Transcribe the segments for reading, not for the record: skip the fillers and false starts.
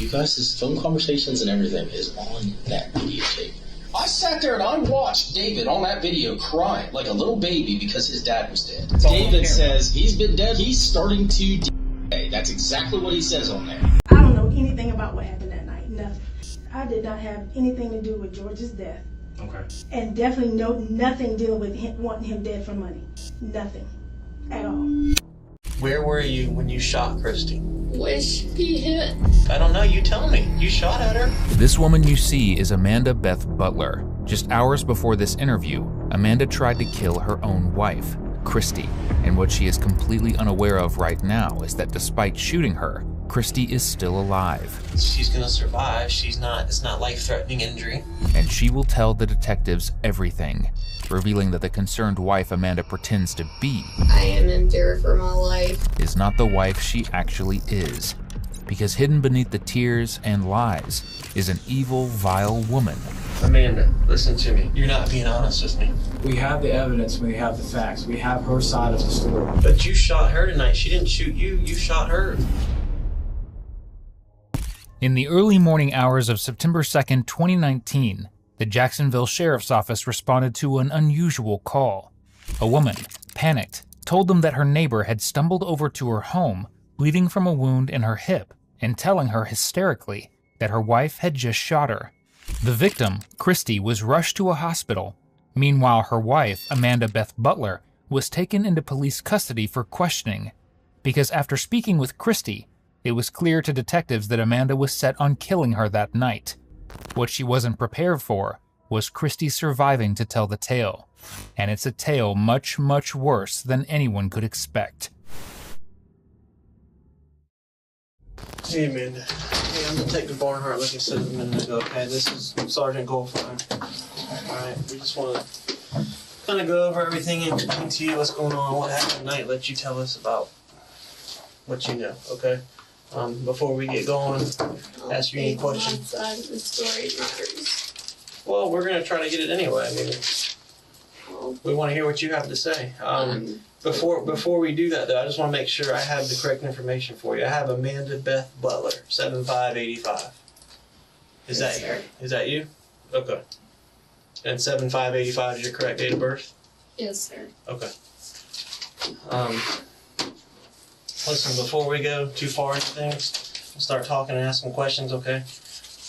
You guys' phone conversations and everything is on that videotape. I sat there and I watched David on that video crying like a little baby because his dad was dead. David says he's been dead. He's starting to decay. That's exactly what he says on there. I don't know anything about what happened that night. Nothing. I did not have anything to do with George's death. Okay. And definitely nothing dealing with him, wanting him dead for money. Nothing. At all. Where were you when you shot Christy? Where she hit? I don't know. You tell me. You shot at her. This woman you see is Amanda Beth Butler. Just hours before this interview, Amanda tried to kill her own wife, Christy. And what she is completely unaware of right now is that despite shooting her, Christy is still alive. She's gonna survive. It's not life-threatening injury. And she will tell the detectives everything, revealing that the concerned wife Amanda pretends to be I am in fear for my life. is not the wife she actually is. Because hidden beneath the tears and lies is an evil, vile woman. Amanda, listen to me. You're not being honest with me. We have the evidence, we have the facts, we have her side of the story. But you shot her tonight. She didn't shoot you. You shot her. In the early morning hours of September 2nd, 2019, the Jacksonville Sheriff's Office responded to an unusual call. A woman, panicked, told them that her neighbor had stumbled over to her home, bleeding from a wound in her hip, and telling her hysterically that her wife had just shot her. The victim, Christy, was rushed to a hospital. Meanwhile, her wife, Amanda Beth Butler, was taken into police custody for questioning. Because after speaking with Christy, it was clear to detectives that Amanda was set on killing her that night. What she wasn't prepared for was Christy surviving to tell the tale. And it's a tale much, much worse than anyone could expect. Hey, Amanda. Hey, I'm Detective Barnhart, like I said a minute ago. Okay, this is Sergeant Goldfine. Alright, we just want to kind of go over everything and explain to you what's going on, what happened tonight, let you tell us about what you know, okay? Before we get going, ask you any questions. My side of the story matters. Well, we're going to try to get it anyway. I mean, we want to hear what you have to say. Before we do that, though, I just want to make sure I have the correct information for you. I have Amanda Beth Butler, 7585. Is that you? Okay. And 7585 is your correct date of birth? Yes, sir. Okay. Listen, before we go too far into things, we'll start talking and asking questions, okay?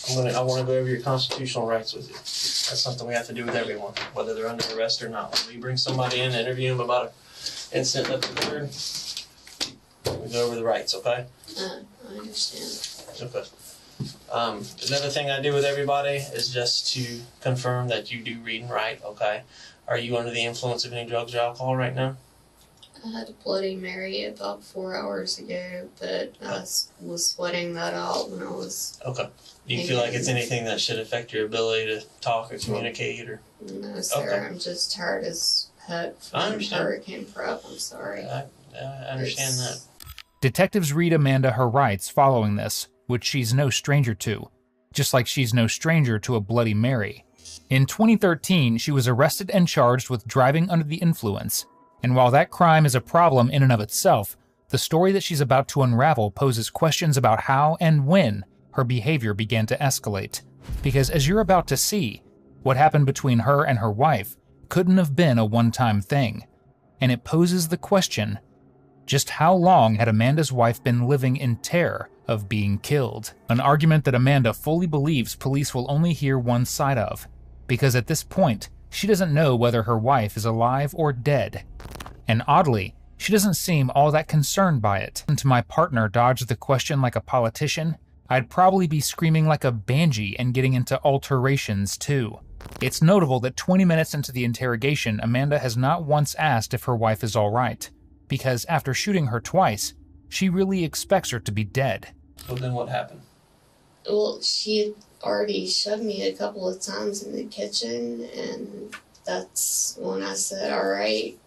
I want to go over your constitutional rights with you. That's something we have to do with everyone, whether they're under arrest or not. When we bring somebody in and interview them about an incident that occurred, we go over the rights, okay? I understand. Okay. Another thing I do with everybody is just to confirm that you do read and write, okay? Are you under the influence of any drugs or alcohol right now? I had a Bloody Mary about 4 hours ago, but I was sweating that out when I was... Okay. Do you feel like it's anything that should affect your ability to talk or communicate? Or? No, sir. Okay. I'm just tired as heck from hurricane prep. I'm sorry. I understand that. Detectives read Amanda her rights following this, which she's no stranger to, just like she's no stranger to a Bloody Mary. In 2013, she was arrested and charged with driving under the influence. And while that crime is a problem in and of itself, the story that she's about to unravel poses questions about how and when her behavior began to escalate. Because as you're about to see, what happened between her and her wife couldn't have been a one-time thing. And it poses the question, just how long had Amanda's wife been living in terror of being killed? An argument that Amanda fully believes police will only hear one side of, because at this point, she doesn't know whether her wife is alive or dead. And oddly, she doesn't seem all that concerned by it. And to my partner dodge the question like a politician, I'd probably be screaming like a banshee and getting into alterations too. It's notable that 20 minutes into the interrogation, Amanda has not once asked if her wife is alright, because after shooting her twice, she really expects her to be dead. So then what happened? Well, she had already shoved me a couple of times in the kitchen, and that's when I said, all right,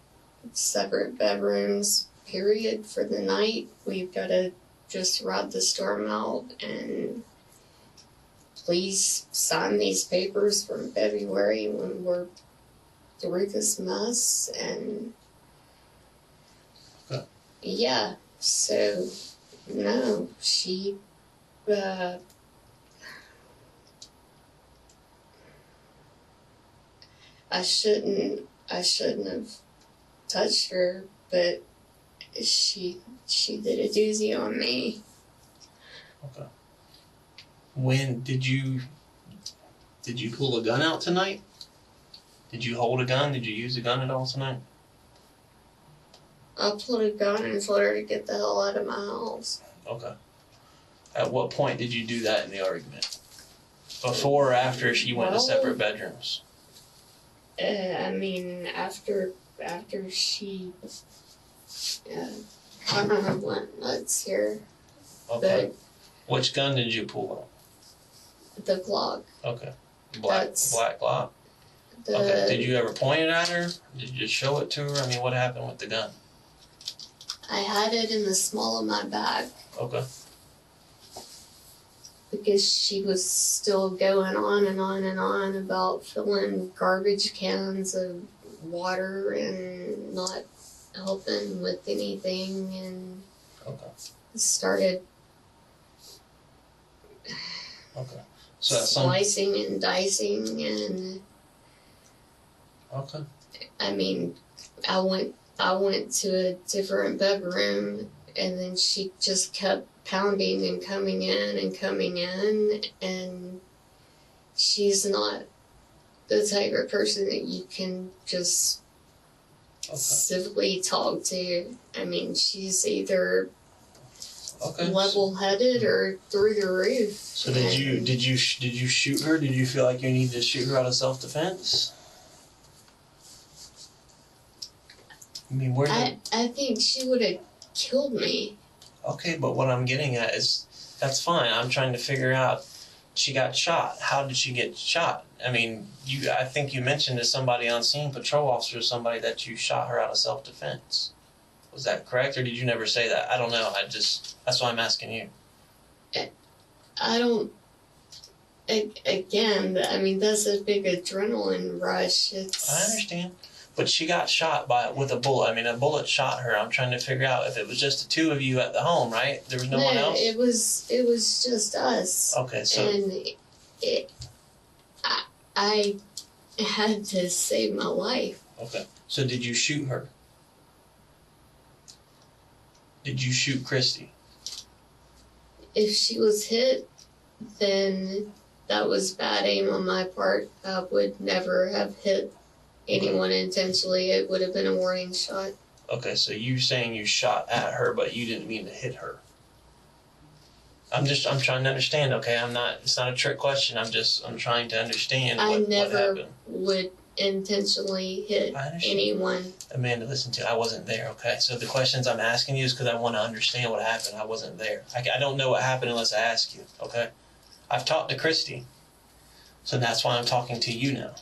separate bedrooms, period, for the night. We've got to just ride the storm out, and please sign these papers from February when we're through this mess. And yeah, so no, she I shouldn't have touched her, but she did a doozy on me. Okay. When did you pull a gun out tonight? Did you hold a gun? Did you use a gun at all tonight? I pulled a gun and told her to get the hell out of my house. Okay. At what point did you do that in the argument? Before or after she went to separate bedrooms? I mean, after she kind of went nuts here. Okay. Which gun did you pull But the Glock. out? Okay. Black Glock? The, Okay. Did you ever point it at her? Did you show it to her? I mean, what happened with the gun? I had it in the small of my bag Okay. because she was still going on and on and on about filling garbage cans of water and not helping with anything, and Okay. started Okay. So that's slicing and dicing, and Okay. I mean, I went to a different bedroom, and then she just kept pounding and coming in, and she's not the type of person that you can just civilly talk to. I mean, she's either level-headed or through the roof. So did you shoot her? Did you feel like you needed to shoot her out of self-defense? I mean, I think she would have killed me. Okay, but what I'm getting at is, that's fine. I'm trying to figure out, she got shot. How did she get shot? I mean, I think you mentioned to somebody on scene, patrol officer, somebody, that you shot her out of self-defense. Was that correct, or did you never say that? I don't know. That's why I'm asking you. I don't. Again, I mean, that's a big adrenaline rush. I understand. But she got shot with a bullet. I mean, a bullet shot her. I'm trying to figure out if it was just the two of you at the home, right? There was no one else? It was just us. Okay, so... And I had to save my life. Okay. So did you shoot her? Did you shoot Christy? If she was hit, then that was bad aim on my part. I would never have hit anyone intentionally. It would have been a warning shot. Okay, so you're saying you shot at her, but you didn't mean to hit her. I'm trying to understand, okay? It's not a trick question. I'm trying to understand what happened. I never would intentionally hit anyone. Amanda, listen to me. I wasn't there, okay? So the questions I'm asking you is because I want to understand what happened. I wasn't there. I don't know what happened unless I ask you, okay? I've talked to Christy, so that's why I'm talking to you now.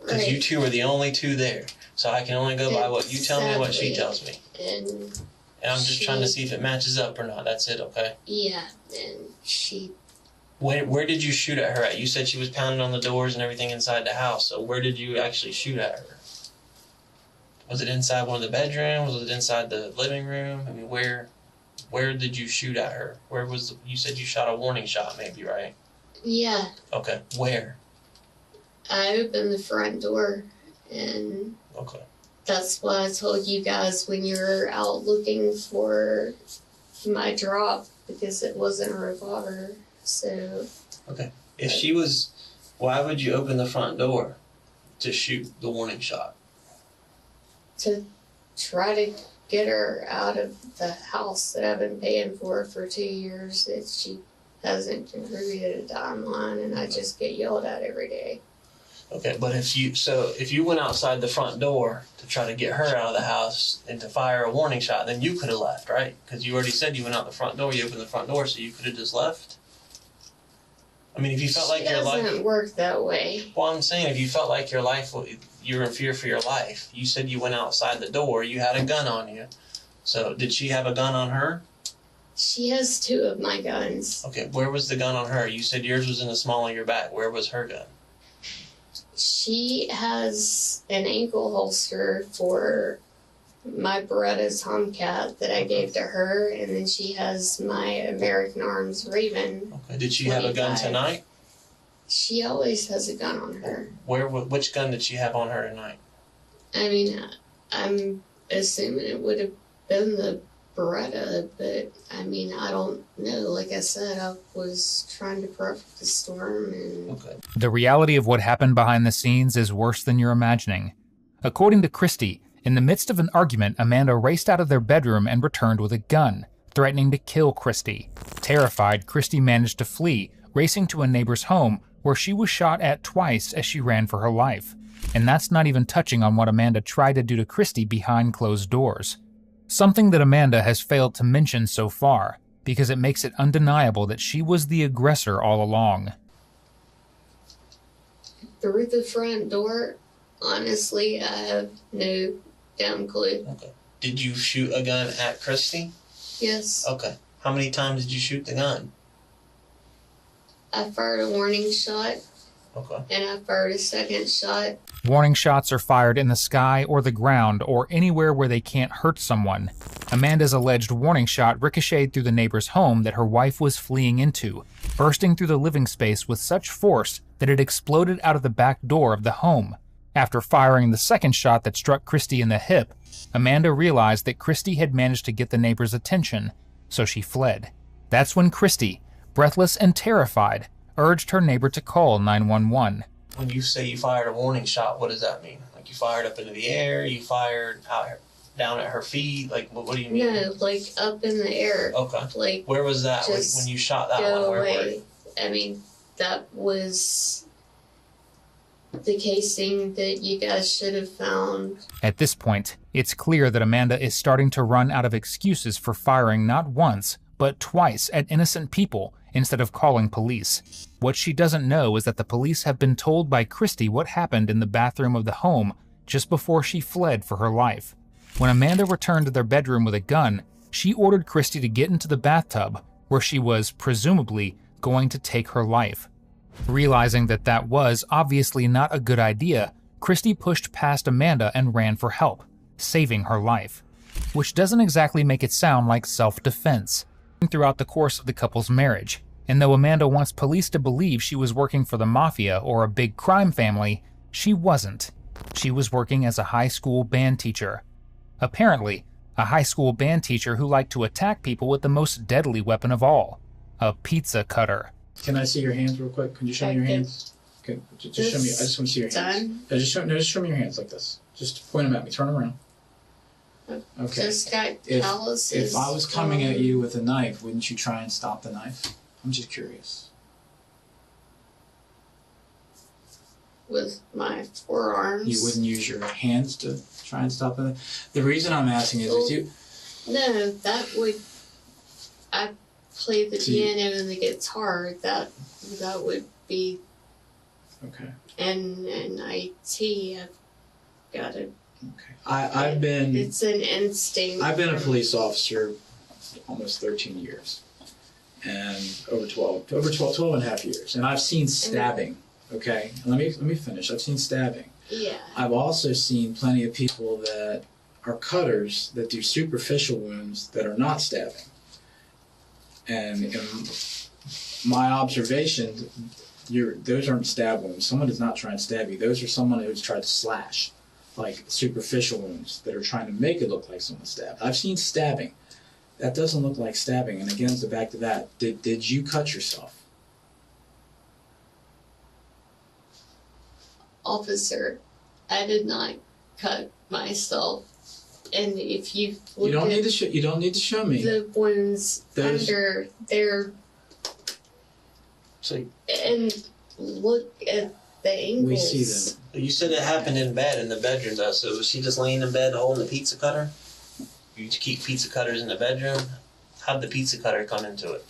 Because you two are the only two there. So I can only go by what you tell me and what she tells me. And I'm just trying to see if it matches up or not. That's it, okay? Yeah, and she... Where did you shoot at her at? You said she was pounding on the doors and everything inside the house. So where did you actually shoot at her? Was it inside one of the bedrooms? Was it inside the living room? I mean, where did you shoot at her? You said you shot a warning shot maybe, right? Yeah. Okay, where? I opened the front door, and that's why I told you guys when you were out looking for my drop, because it wasn't a revolver. So. Okay. If she was, why would you open the front door to shoot the warning shot? To try to get her out of the house that I've been paying for 2 years, that she hasn't contributed a dime on, and I just get yelled at every day. Okay, but if you went outside the front door to try to get her out of the house and to fire a warning shot, then you could have left, right? Because you already said you went out the front door, you opened the front door, so you could have just left? I mean, if you felt like your life... It doesn't work that way. Well, I'm saying if you felt like your life, you were in fear for your life, you said you went outside the door, you had a gun on you. So did she have a gun on her? She has 2 of my guns. Okay, where was the gun on her? You said yours was in the small of your back. Where was her gun? She has an ankle holster for my Beretta Tomcat that I gave to her, and then she has my American Arms Raven. Okay, did she have a gun tonight? She always has a gun on her. Which gun did she have on her tonight? I mean, I'm assuming it would have been the Beretta, but I mean, I don't know. Like I said, I was trying to prep for the storm and... Okay. The reality of what happened behind the scenes is worse than you're imagining. According to Christy, in the midst of an argument, Amanda raced out of their bedroom and returned with a gun, threatening to kill Christy. Terrified, Christy managed to flee, racing to a neighbor's home where she was shot at twice as she ran for her life. And that's not even touching on what Amanda tried to do to Christy behind closed doors. Something that Amanda has failed to mention so far, because it makes it undeniable that she was the aggressor all along. Through the front door, honestly, I have no damn clue. Okay. Did you shoot a gun at Christy? Yes. Okay. How many times did you shoot the gun? I fired a warning shot, Okay. and I fired a second shot. Warning shots are fired in the sky or the ground or anywhere where they can't hurt someone. Amanda's alleged warning shot ricocheted through the neighbor's home that her wife was fleeing into, bursting through the living space with such force that it exploded out of the back door of the home. After firing the second shot that struck Christy in the hip, Amanda realized that Christy had managed to get the neighbor's attention, so she fled. That's when Christy, breathless and terrified, urged her neighbor to call 911. When you say you fired a warning shot, what does that mean? Like you fired up into the air, you fired out down at her feet? Like what do you mean? No, like up in the air. Okay. Like, where was that just when you shot that go one? Where were away. you? I mean, that was the casing that you guys should have found. At this point, it's clear that Amanda is starting to run out of excuses for firing not once, but twice at innocent people instead of calling police. What she doesn't know is that the police have been told by Christy what happened in the bathroom of the home just before she fled for her life. When Amanda returned to their bedroom with a gun, she ordered Christy to get into the bathtub, where she was, presumably, going to take her life. Realizing that that was obviously not a good idea, Christy pushed past Amanda and ran for help, saving her life. Which doesn't exactly make it sound like self-defense. Throughout the course of the couple's marriage, and though Amanda wants police to believe she was working for the mafia or a big crime family, she wasn't. She was working as a high school band teacher. Apparently, a high school band teacher who liked to attack people with the most deadly weapon of all, a pizza cutter. Can I see your hands real quick? Can you show me your hands? Okay, just show me. I just want to see your hands. Done. No, just show me your hands like this. Just point them at me. Turn them around. Okay. Just got calluses. If I was coming at you with a knife, wouldn't you try and stop the knife? I'm just curious. With my forearms. You wouldn't use your hands to try and stop it? The reason I'm asking is Well, if you... No, that would... I play the See- piano and the guitar. That would be... Okay. And IT, I've got to... Okay. I've been... It's an instinct. I've been a police officer almost 13 years. And over 12 and a half years. And I've seen stabbing, okay? Let me finish. I've seen stabbing. Yeah. I've also seen plenty of people that are cutters that do superficial wounds that are not stabbing. And in my observation, those aren't stab wounds. Someone does not try and stab you. Those are someone who's tried to slash, like superficial wounds that are trying to make it look like someone stabbed. I've seen stabbing. That doesn't look like stabbing. And again, so back to that. Did you cut yourself? Officer, I did not cut myself. And if you look You don't at need to show me. the ones Those- under there So and look at the angles. We see them. you said it happened in bed in the bedroom though. So was she just laying in bed holding the pizza cutter? You keep pizza cutters in the bedroom. How'd the pizza cutter come into it?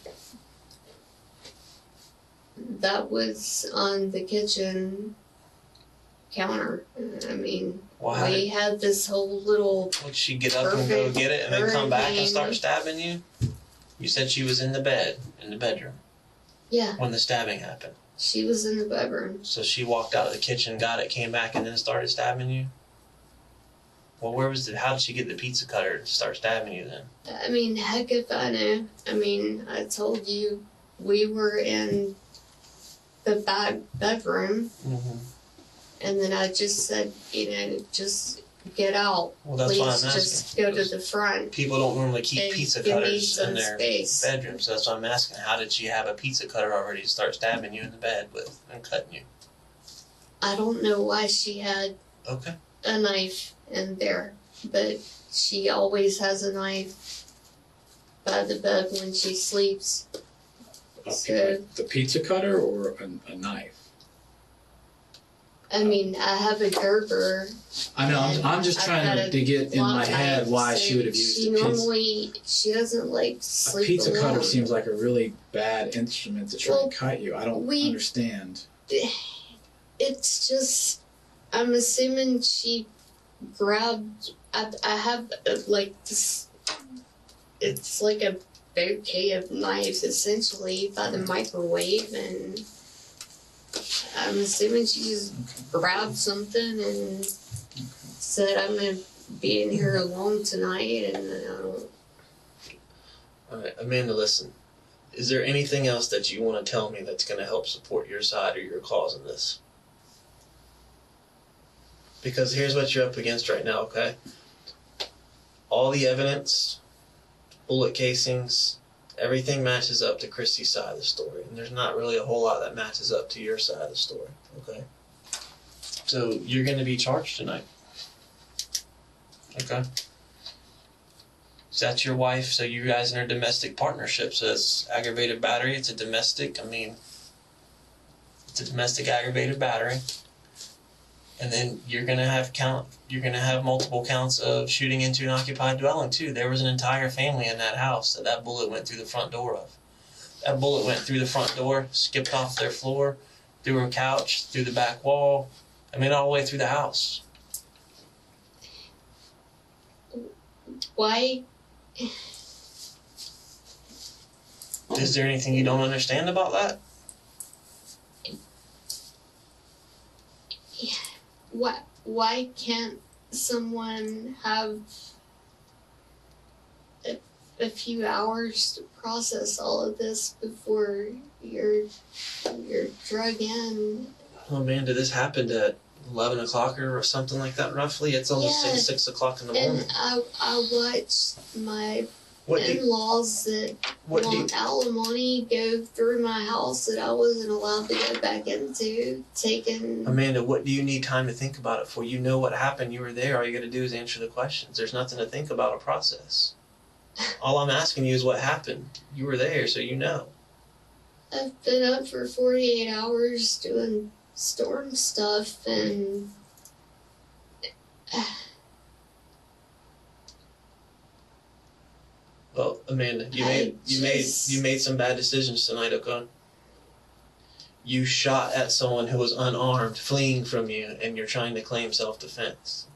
That was on the kitchen counter. I mean, Why? we had this whole little... Would she get up and go get it and then come back and hurricane. start stabbing you? You said she was in the bed, in the bedroom, Yeah, when the stabbing happened. she was in the bedroom. So she walked out of the kitchen, got it, came back, and then started stabbing you? Well, how did she get the pizza cutter to start stabbing you then? I mean, heck if I know. I mean, I told you we were in the back bedroom, Mm-hmm. and then I just said, just get out. Well, that's Please, why I'm asking. just go to the front. People don't normally keep and pizza give me cutters some in their space. bedroom, so that's why I'm asking. How did she have a pizza cutter already to start stabbing you in the bed with and cutting you? I don't know why she had Okay. a knife in there, but she always has a knife by the bed when she sleeps. So, Like the pizza cutter or a knife? I mean, I have a Gerber. I know. I'm just I've trying got to a get in my long head knife, why so she would have used she a pizza. normally, she doesn't like A sleep pizza alone. cutter seems like a really bad instrument to try Well, and cut you. I don't understand. It's just, I'm assuming she grabbed, I have like this, it's like a bouquet of knives essentially by the microwave, and I'm assuming she just grabbed something and said, I'm gonna be in here alone tonight, and I don't. Alright, Amanda, listen. Is there anything else that you want to tell me that's going to help support your side or your cause in this? Because here's what you're up against right now, okay? All the evidence, bullet casings, everything matches up to Christy's side of the story. And there's not really a whole lot that matches up to your side of the story, okay? So you're going to be charged tonight. Okay? So that's your wife, so you guys in a domestic partnership. So it's aggravated battery, it's a domestic, it's a domestic aggravated battery. And then you're gonna have multiple counts of shooting into an occupied dwelling too. There was an entire family in that house that bullet went through the front door of. That bullet went through the front door, skipped off their floor, through a couch, through the back wall, all the way through the house. Why? Is there anything you don't understand about that? Why can't someone have a few hours to process all of this before you're drug in? Oh, Amanda, this happened at 11 o'clock or something like that, roughly. It's almost Yeah. 6 o'clock in the morning. And I watched my What do in-laws that what do you, want alimony go through my house that I wasn't allowed to go back into, taking. Amanda, what do you need time to think about it for? You know what happened. You were there. All you got to do is answer the questions. There's nothing to think about a process. All I'm asking you is what happened. You were there, so you know. I've been up for 48 hours doing storm stuff, and Well, Amanda, you made some bad decisions tonight, okay? You shot at someone who was unarmed, fleeing from you, and you're trying to claim self-defense.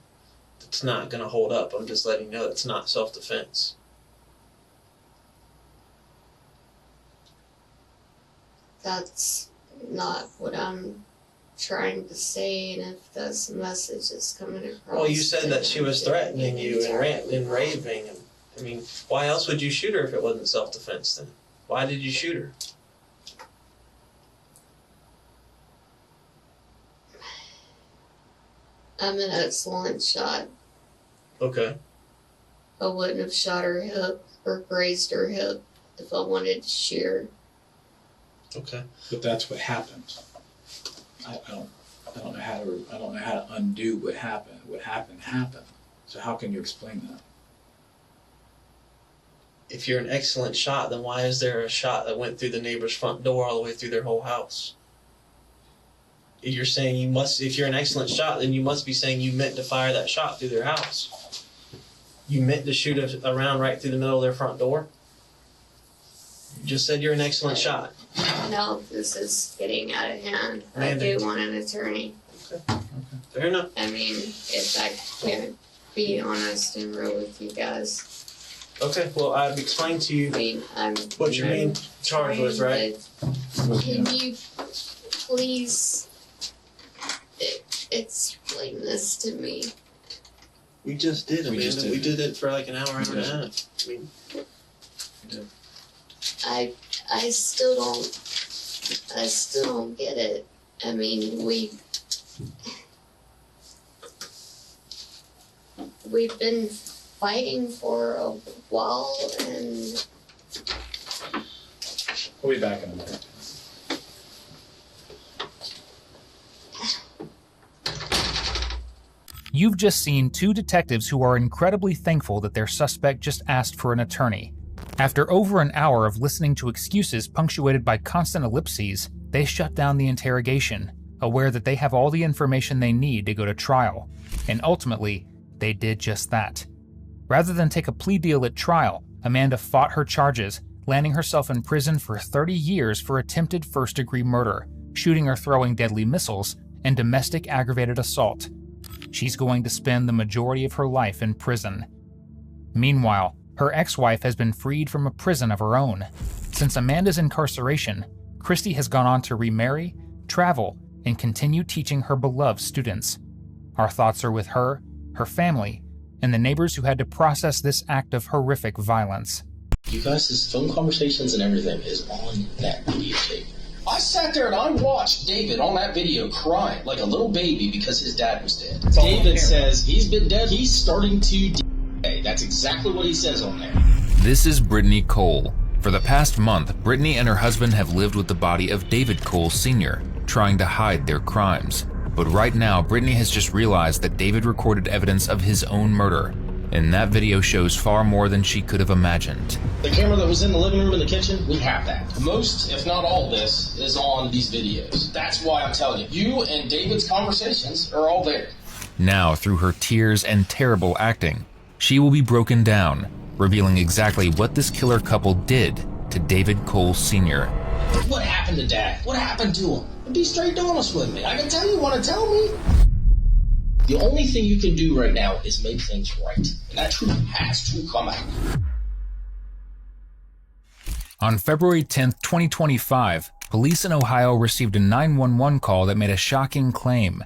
It's not gonna hold up. I'm just letting you know it's not self-defense. that's not what I'm trying to say, and if that's the message that's coming across. Well, you said that she was threatening you and raving. Why else would you shoot her if it wasn't self-defense then? Why did you shoot her? I'm an excellent shot. Okay. I wouldn't have shot her hip or grazed her hip if I wanted to shoot her. Okay. But that's what happened. I don't know how to undo what happened. What happened. So how can you explain that? If you're an excellent shot, then why is there a shot that went through the neighbor's front door all the way through their whole house? You're saying if you're an excellent shot, then you must be saying you meant to fire that shot through their house. You meant to shoot around right through the middle of their front door? You just said you're an excellent shot. No, this is getting out of hand. Amanda. I do want an attorney. Okay. Fair enough. If I can't be honest and real with you guys. Okay, well, I've explained to you I'm what you're being charged with, right? Can you please explain this to me? We just did, Amanda. We did it for like an hour and a half. I still don't I still don't get it. I mean, we've been fighting for a while, and We'll be back in a minute. You've just seen two detectives who are incredibly thankful that their suspect just asked for an attorney. After over an hour of listening to excuses punctuated by constant ellipses, they shut down the interrogation, aware that they have all the information they need to go to trial. And ultimately, they did just that. Rather than take a plea deal at trial, Amanda fought her charges, landing herself in prison for 30 years for attempted first-degree murder, shooting or throwing deadly missiles, and domestic aggravated assault. She's going to spend the majority of her life in prison. Meanwhile, her ex-wife has been freed from a prison of her own. Since Amanda's incarceration, Christy has gone on to remarry, travel, and continue teaching her beloved students. Our thoughts are with her, her family, and the neighbors who had to process this act of horrific violence. You guys, his phone conversations and everything is on that videotape. I sat there and I watched David on that video crying like a little baby because his dad was dead. David says he's been dead. He's starting to decay. That's exactly what he says on there. This is Brittany Cole. For the past month, Brittany and her husband have lived with the body of David Cole Sr., trying to hide their crimes. But right now, Brittany has just realized that David recorded evidence of his own murder, and that video shows far more than she could have imagined. The camera that was in the living room and the kitchen, we have that. Most, if not all, this is on these videos. That's why I'm telling you, you and David's conversations are all there. Now, through her tears and terrible acting, she will be broken down, revealing exactly what this killer couple did to David Cole Sr. What happened to Dad? What happened to him? Be straight honest with me. I can tell you want to tell me. The only thing you can do right now is make things right. And that truth has to come out. On February 10th, 2025, police in Ohio received a 911 call that made a shocking claim.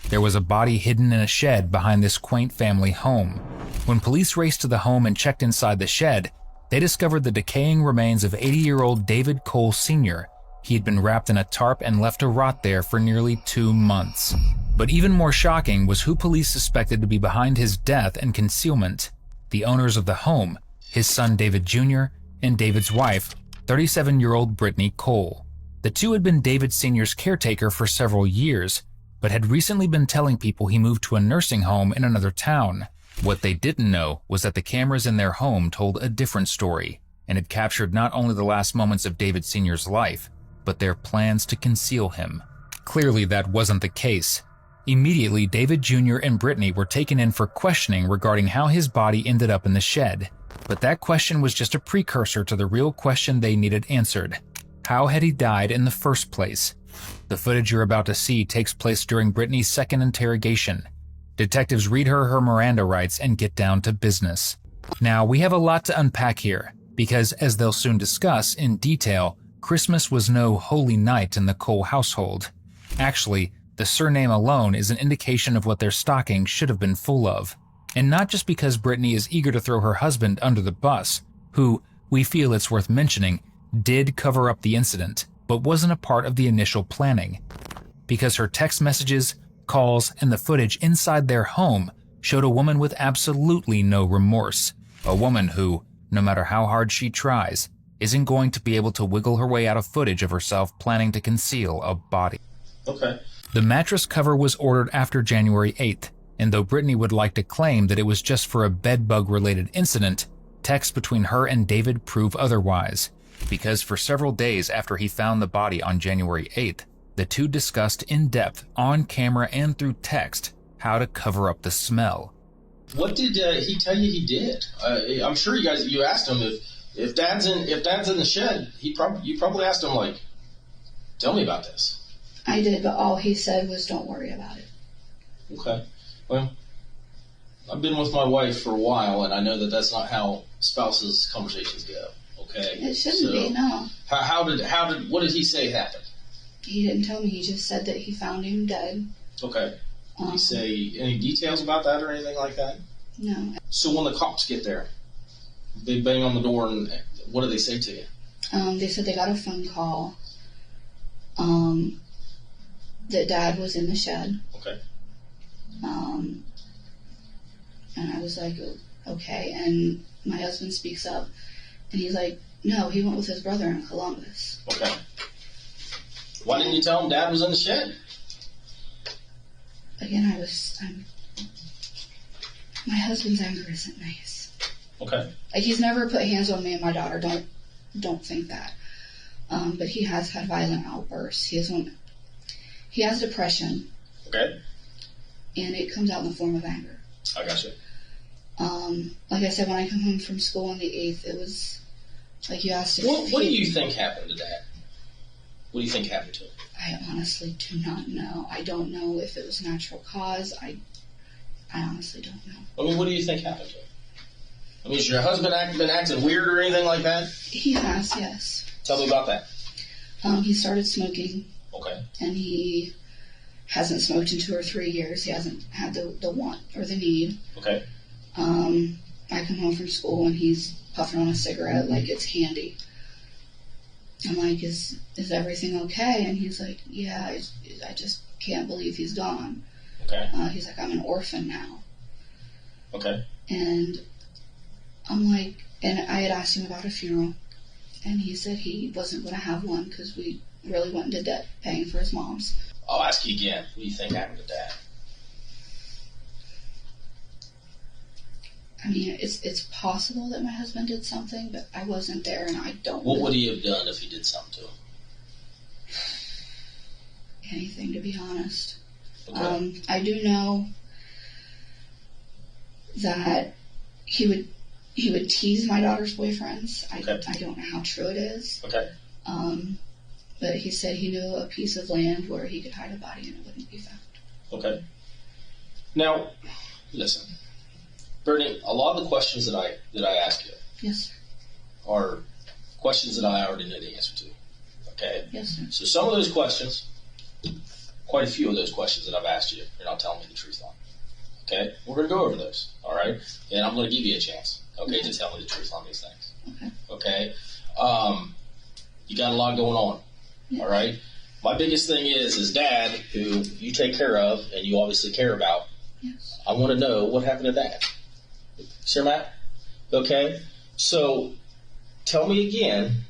There was a body hidden in a shed behind this quaint family home. When police raced to the home and checked inside the shed, they discovered the decaying remains of 80-year-old David Cole Sr. He had been wrapped in a tarp and left to rot there for nearly 2 months. But even more shocking was who police suspected to be behind his death and concealment: the owners of the home, his son David Jr., and David's wife, 37-year-old Brittany Cole. The two had been David Sr.'s caretaker for several years, but had recently been telling people he moved to a nursing home in another town. What they didn't know was that the cameras in their home told a different story, and had captured not only the last moments of David Sr.'s life, but their plans to conceal him. Clearly that wasn't the case. Immediately, David Jr. and Brittany were taken in for questioning regarding how his body ended up in the shed. But that question was just a precursor to the real question they needed answered. How had he died in the first place? The footage you're about to see takes place during Brittany's second interrogation. Detectives read her Miranda rights and get down to business. Now, we have a lot to unpack here, because as they'll soon discuss in detail, Christmas was no holy night in the Cole household. Actually, the surname alone is an indication of what their stocking should have been full of. And not just because Brittany is eager to throw her husband under the bus, who, we feel it's worth mentioning, did cover up the incident, but wasn't a part of the initial planning. Because her text messages, calls, and the footage inside their home showed a woman with absolutely no remorse. A woman who, no matter how hard she tries, isn't going to be able to wiggle her way out of footage of herself planning to conceal a body. Okay. The mattress cover was ordered after January 8th, and though Brittany would like to claim that it was just for a bedbug-related incident, texts between her and David prove otherwise, because for several days after he found the body on January 8th, the two discussed in depth, on camera and through text, how to cover up the smell. What did he tell you he did? I'm sure you asked him if Dad's in the shed. You probably asked him, like, tell me about this. I did, but all he said was, don't worry about it. Okay. Well, I've been with my wife for a while, and I know that that's not how spouses' conversations go. Okay. It shouldn't be, no. What did he say happened? He didn't tell me. He just said that he found him dead. Okay. Did he say any details about that or anything like that? No. So when the cops get there, they bang on the door, and what do they say to you? They said they got a phone call that Dad was in the shed. Okay. And I was like, okay. And my husband speaks up, and he's like, no, he went with his brother in Columbus. Okay. Why didn't you tell him Dad was in the shed? Again, my husband's anger isn't nice. Okay. Like, he's never put hands on me and my daughter. Don't think that. But he has had violent outbursts. He has depression. Okay. And it comes out in the form of anger. I gotcha. Like I said, when I come home from school on the 8th, it was like you asked if What do you think happened to Dad? What do you think happened to him? I honestly do not know. I don't know if it was natural cause. I honestly don't know. I mean, what do you think happened to him? I mean, has your husband been acting weird or anything like that? He has, yes. Tell me about that. He started smoking. Okay. And he hasn't smoked in 2 or 3 years. He hasn't had the want or the need. Okay. I come home from school and he's puffing on a cigarette like it's candy. I'm like, is everything okay? And he's like, yeah, I just can't believe he's gone. Okay. He's like, I'm an orphan now. Okay. And I'm like, and I had asked him about a funeral, and he said he wasn't going to have one because we really went into debt paying for his mom's. I'll ask you again. What do you think happened to Dad? I mean, it's possible that my husband did something, but I wasn't there, and I don't What know. would he have done if he did something to him? Anything, to be honest. Okay. I do know that he would tease my daughter's boyfriends. Okay. I don't know how true it is. Okay. But he said he knew a piece of land where he could hide a body and it wouldn't be found. Okay. Now, listen, Brittany. A lot of the questions that I ask you Yes, sir. are questions that I already know the answer to. Okay. Yes, sir. So some of those questions, quite a few of those questions that I've asked you, you're not telling me the truth on. Okay? We're going to go over those, all right? And I'm going to give you a chance, okay, to tell me the truth on these things. Okay. Okay? You got a lot going on, Yes. all right? My biggest thing is Dad, who you take care of and you obviously care about, Yes. I want to know what happened to Dad. Sure, Matt? Okay? So, tell me again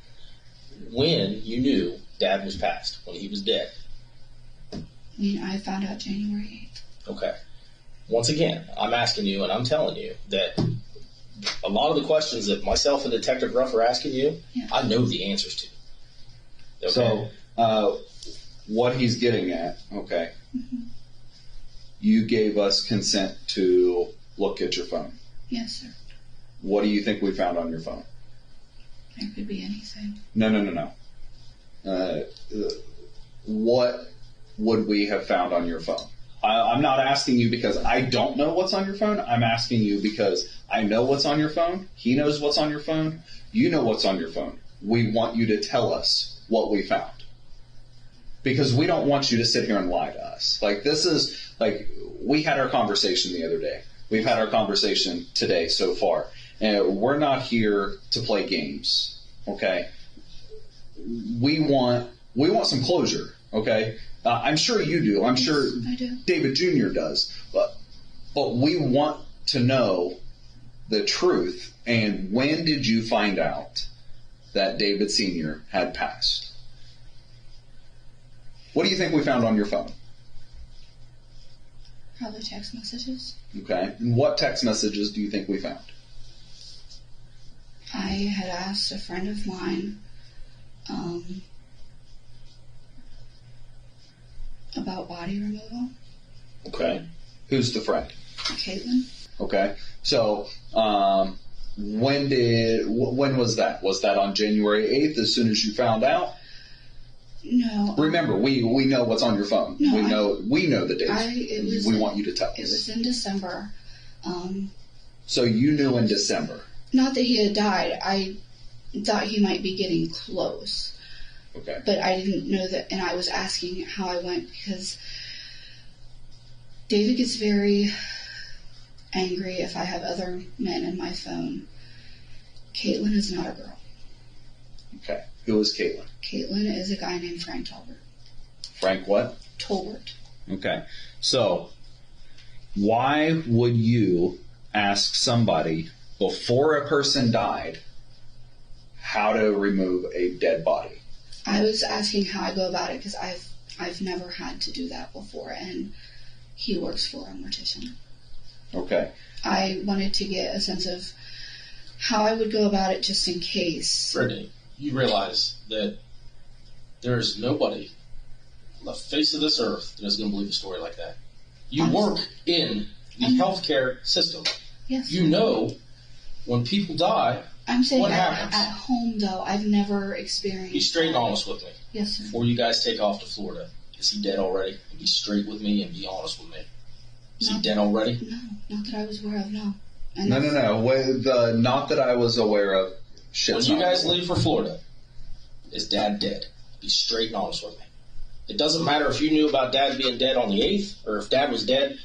when you knew Dad was passed, when he was dead. I mean, I found out January 8th. Okay. Once again, I'm asking you and I'm telling you that a lot of the questions that myself and Detective Ruff are asking you, Yeah. I know the answers to. Okay? So, what he's getting at, okay, you gave us consent to look at your phone. Yes, sir. What do you think we found on your phone? There could be anything. No. What would we have found on your phone? I'm not asking you because I don't know what's on your phone. I'm asking you because I know what's on your phone. He knows what's on your phone. You know what's on your phone. We want you to tell us what we found. Because we don't want you to sit here and lie to us. Like, this is, like, we had our conversation the other day. We've had our conversation today so far. And we're not here to play games, okay? We want some closure, okay? I'm sure you do. I'm sure I do. David Jr. does. But we want to know the truth. And when did you find out that David Sr. had passed? What do you think we found on your phone? Probably text messages. Okay. And what text messages do you think we found? I had asked a friend of mine about body removal. Okay. Who's the friend? Caitlin. Okay. So, when was that? Was that on January 8th, as soon as you found out? No. Remember, we know what's on your phone. No, we know the dates. We want you to tell us. It was in December. So you knew in December. Not that he had died. I thought he might be getting close. Okay. But I didn't know that, and I was asking how I went because David gets very angry if I have other men in my phone. Caitlin is not a girl. Okay. Who is Caitlin? Caitlin is a guy named Frank Talbert. Frank what? Tolbert. Okay. So, why would you ask somebody before a person died how to remove a dead body? I was asking how I go about it because I've never had to do that before, and he works for a mortician. Okay. I wanted to get a sense of how I would go about it just in case. Brittany, you realize that there is nobody on the face of this earth that is going to believe a story like that. You work in the healthcare system. Yes. You know when people die, I'm saying what at happens? home, though, I've never experienced. Be straight and honest with me. Yes, sir. Before you guys take off to Florida, is he dead already? Be straight with me and be honest with me. Is he dead already? No, not that I was aware of, no. And No. Not that I was aware of. When you guys leave for Florida, is Dad dead? Be straight and honest with me. It doesn't matter if you knew about Dad being dead on the 8th or if Dad was dead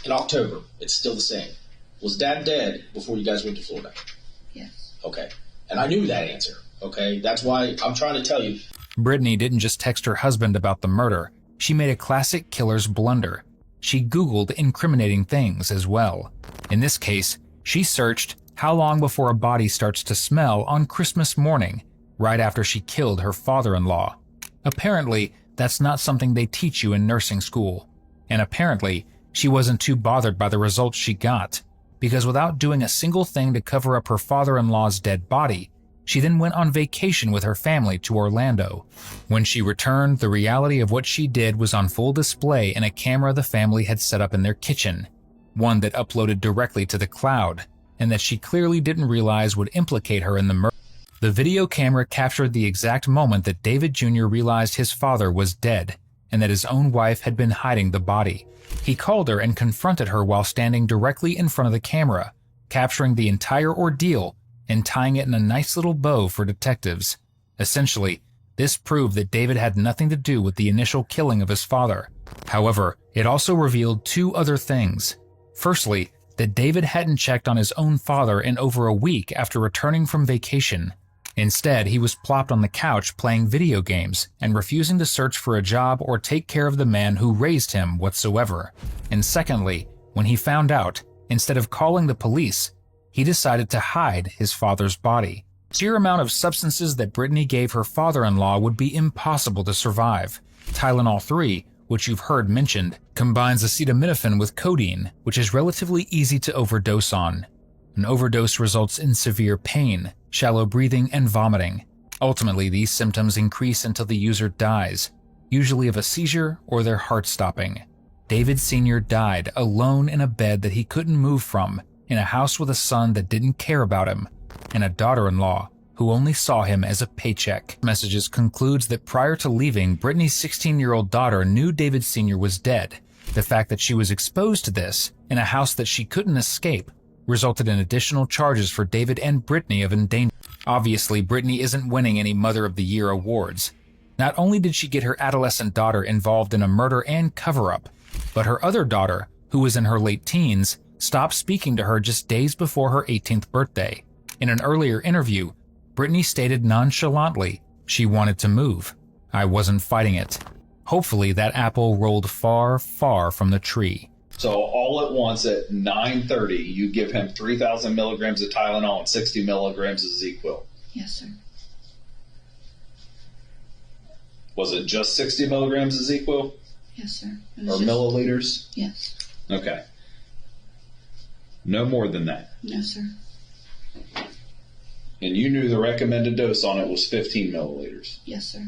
in October. It's still the same. Was Dad dead before you guys went to Florida? Yes. Okay. And I knew that answer. Okay. That's why I'm trying to tell you. Brittany didn't just text her husband about the murder. She made a classic killer's blunder. She Googled incriminating things as well. In this case, she searched how long before a body starts to smell on Christmas morning, right after she killed her father-in-law. Apparently, that's not something they teach you in nursing school. And apparently, she wasn't too bothered by the results she got, because without doing a single thing to cover up her father-in-law's dead body, she then went on vacation with her family to Orlando. When she returned, the reality of what she did was on full display in a camera the family had set up in their kitchen, one that uploaded directly to the cloud, and that she clearly didn't realize would implicate her in the murder. The video camera captured the exact moment that David Jr. realized his father was dead, and that his own wife had been hiding the body. He called her and confronted her while standing directly in front of the camera, capturing the entire ordeal and tying it in a nice little bow for detectives. Essentially, this proved that David had nothing to do with the initial killing of his father. However, it also revealed two other things. Firstly, that David hadn't checked on his own father in over a week after returning from vacation. Instead, he was plopped on the couch playing video games and refusing to search for a job or take care of the man who raised him whatsoever. And secondly, when he found out, instead of calling the police, he decided to hide his father's body. The sheer amount of substances that Brittany gave her father-in-law would be impossible to survive. Tylenol 3, which you've heard mentioned, combines acetaminophen with codeine, which is relatively easy to overdose on. An overdose results in severe pain, shallow breathing, and vomiting. Ultimately, these symptoms increase until the user dies, usually of a seizure or their heart stopping. David Sr. died alone in a bed that he couldn't move from, in a house with a son that didn't care about him, and a daughter-in-law who only saw him as a paycheck. Messages concludes that prior to leaving, Brittany's 16-year-old daughter knew David Sr. was dead. The fact that she was exposed to this in a house that she couldn't escape resulted in additional charges for David and Brittany of endangerment. Obviously, Brittany isn't winning any Mother of the Year awards. Not only did she get her adolescent daughter involved in a murder and cover-up, but her other daughter, who was in her late teens, stopped speaking to her just days before her 18th birthday. In an earlier interview, Brittany stated nonchalantly she wanted to move. I wasn't fighting it. Hopefully that apple rolled far, far from the tree. So all at once at 9:30, you give him 3,000 milligrams of Tylenol and 60 milligrams of ZQuil. Yes, sir. Was it just 60 milligrams of ZQuil? Yes, sir. Or milliliters? Yes. Okay. No more than that. No, sir. And you knew the recommended dose on it was 15 milliliters. Yes, sir.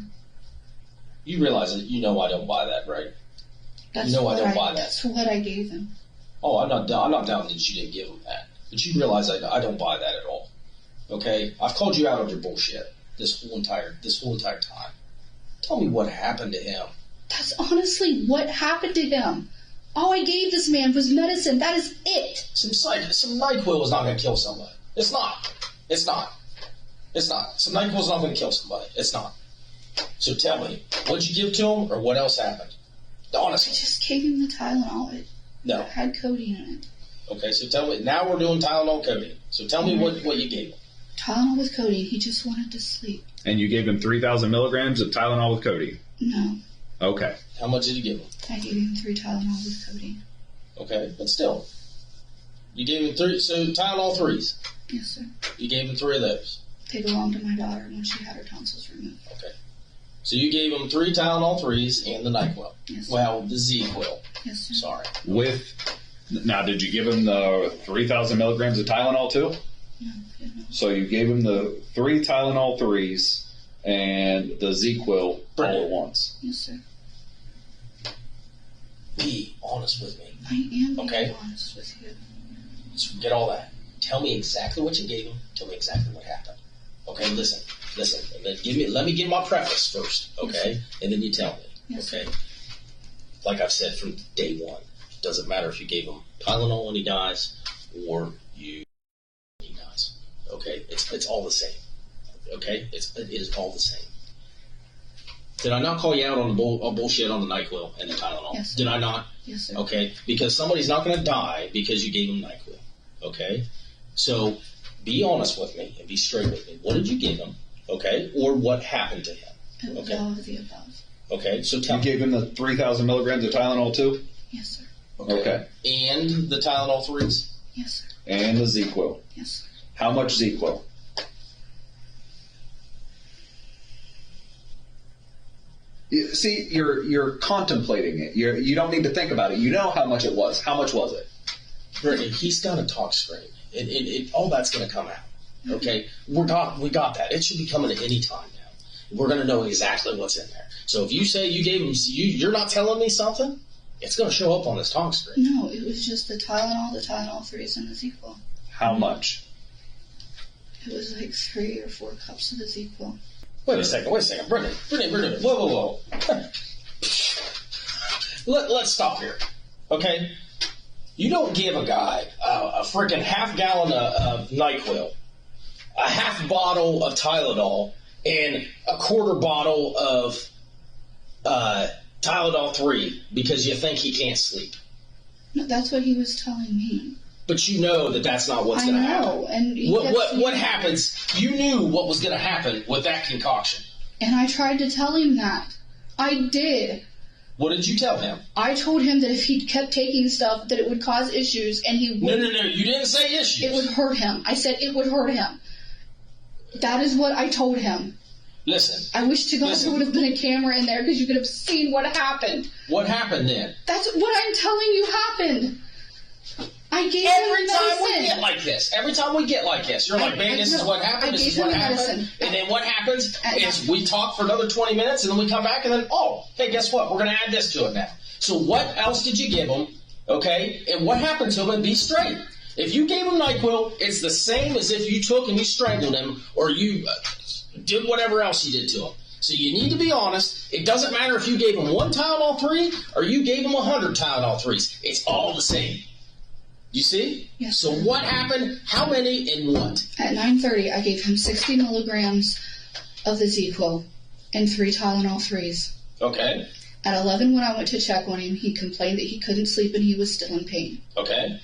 You realize that you know I don't buy that, right? That's You know I don't buy that. That's what I gave him. Oh, I'm not doubting that you didn't give him that. But you realize I don't buy that at all. Okay? I've called you out on your bullshit this whole entire time. Tell me what happened to him. That's honestly what happened to him. All I gave this man was medicine. That is it. Some NyQuil is not going to kill somebody. It's not. Some NyQuil is not going to kill somebody. It's not. So tell me, what did you give to him, or what else happened? Honestly. I just gave him the Tylenol. It No. had codeine in it. Okay, so tell me, now we're doing Tylenol codeine. So tell me what you gave him. Tylenol with codeine. He just wanted to sleep. And you gave him 3,000 milligrams of Tylenol with codeine? No. Okay. How much did you give him? I gave him 3 Tylenol with codeine. Okay, but still. You gave him 3, so Tylenol 3s. Yes, sir. You gave him 3 of those. They belonged to my daughter when she had her tonsils removed. Okay. So you gave him 3 Tylenol 3s and the NyQuil. Yes, sir. Well, the Z-Quil. Yes, sir. Sorry. Now, did you give him the 3,000 milligrams of Tylenol too? No, I didn't. So you gave him the 3 Tylenol 3s and the Z-Quil all at once. Yes, sir. Be honest with me. I am being Okay. honest with you. So forget all that. Tell me exactly what you gave him. Tell me exactly what happened. Okay, listen. And then let me give my preface first, okay? And then you tell me, Yes, okay? Like I've said from day one, doesn't matter if you gave him Tylenol and he dies, or he dies. Okay, it's all the same. Okay, it is all the same. Did I not call you out on the bullshit on the NyQuil and the Tylenol? Yes, sir. Did I not? Yes, sir. Okay, because somebody's not going to die because you gave them NyQuil. Okay, so be honest with me and be straight with me. What did you give him? Okay, or what happened to him? It was Okay. all of the above. Okay, so tell You me. gave him the 3,000 milligrams of Tylenol too? Yes, sir. Okay. And the Tylenol 3s? Yes, sir. And the Z-Quil. Yes, sir. How much Z-Quil? See, you're contemplating it. You don't need to think about it. You know how much it was. How much was it? Brittany, he's got a talk screen. All that's going to come out. Okay, we got that. It should be coming at any time now. We're going to know exactly what's in there. So if you say you gave him, you're not telling me something, it's going to show up on this talk screen. No, it was just the Tylenol 3s, and the Z-Quil. How much? It was like 3 or 4 cups of the Z-Quil. Wait a second, Brittany, whoa. Let's stop here, okay? You don't give a guy a freaking half gallon of NyQuil, a half bottle of Tylenol, and a quarter bottle of Tylenol 3 because you think he can't sleep. No, that's what he was telling me. But you know that that's not what's going to happen. I know, and he kept What saying- happens? You knew what was going to happen with that concoction. And I tried to tell him that. I did. What did you tell him? I told him that if he kept taking stuff, that it would cause issues, and he would. No, you didn't say issues. It would hurt him. I said it would hurt him. That is what I told him. Listen. I wish to God there would have been a camera in there because you could have seen what happened. What happened then? That's what I'm telling you happened. I gave Every him time medicine. we get like this, you're like, man, this is what happened, this is what happened. Medicine. And then what happens is we talk for another 20 minutes, and then we come back, and then, oh, hey, guess what? We're going to add this to it now. So what else did you give him, okay? And what happened to him? And be straight. If you gave him NyQuil, it's the same as if you took and you strangled him, or you did whatever else you did to him. So you need to be honest. It doesn't matter if you gave him 1 Tylenol 3 or you gave him 100 Tylenol 3s. It's all the same. You see? Yes. So what happened? How many and what? At 9:30, I gave him 60 milligrams of the Z-Quil and 3 Tylenol 3s. Okay. At 11, when I went to check on him, he complained that he couldn't sleep and he was still in pain, Okay.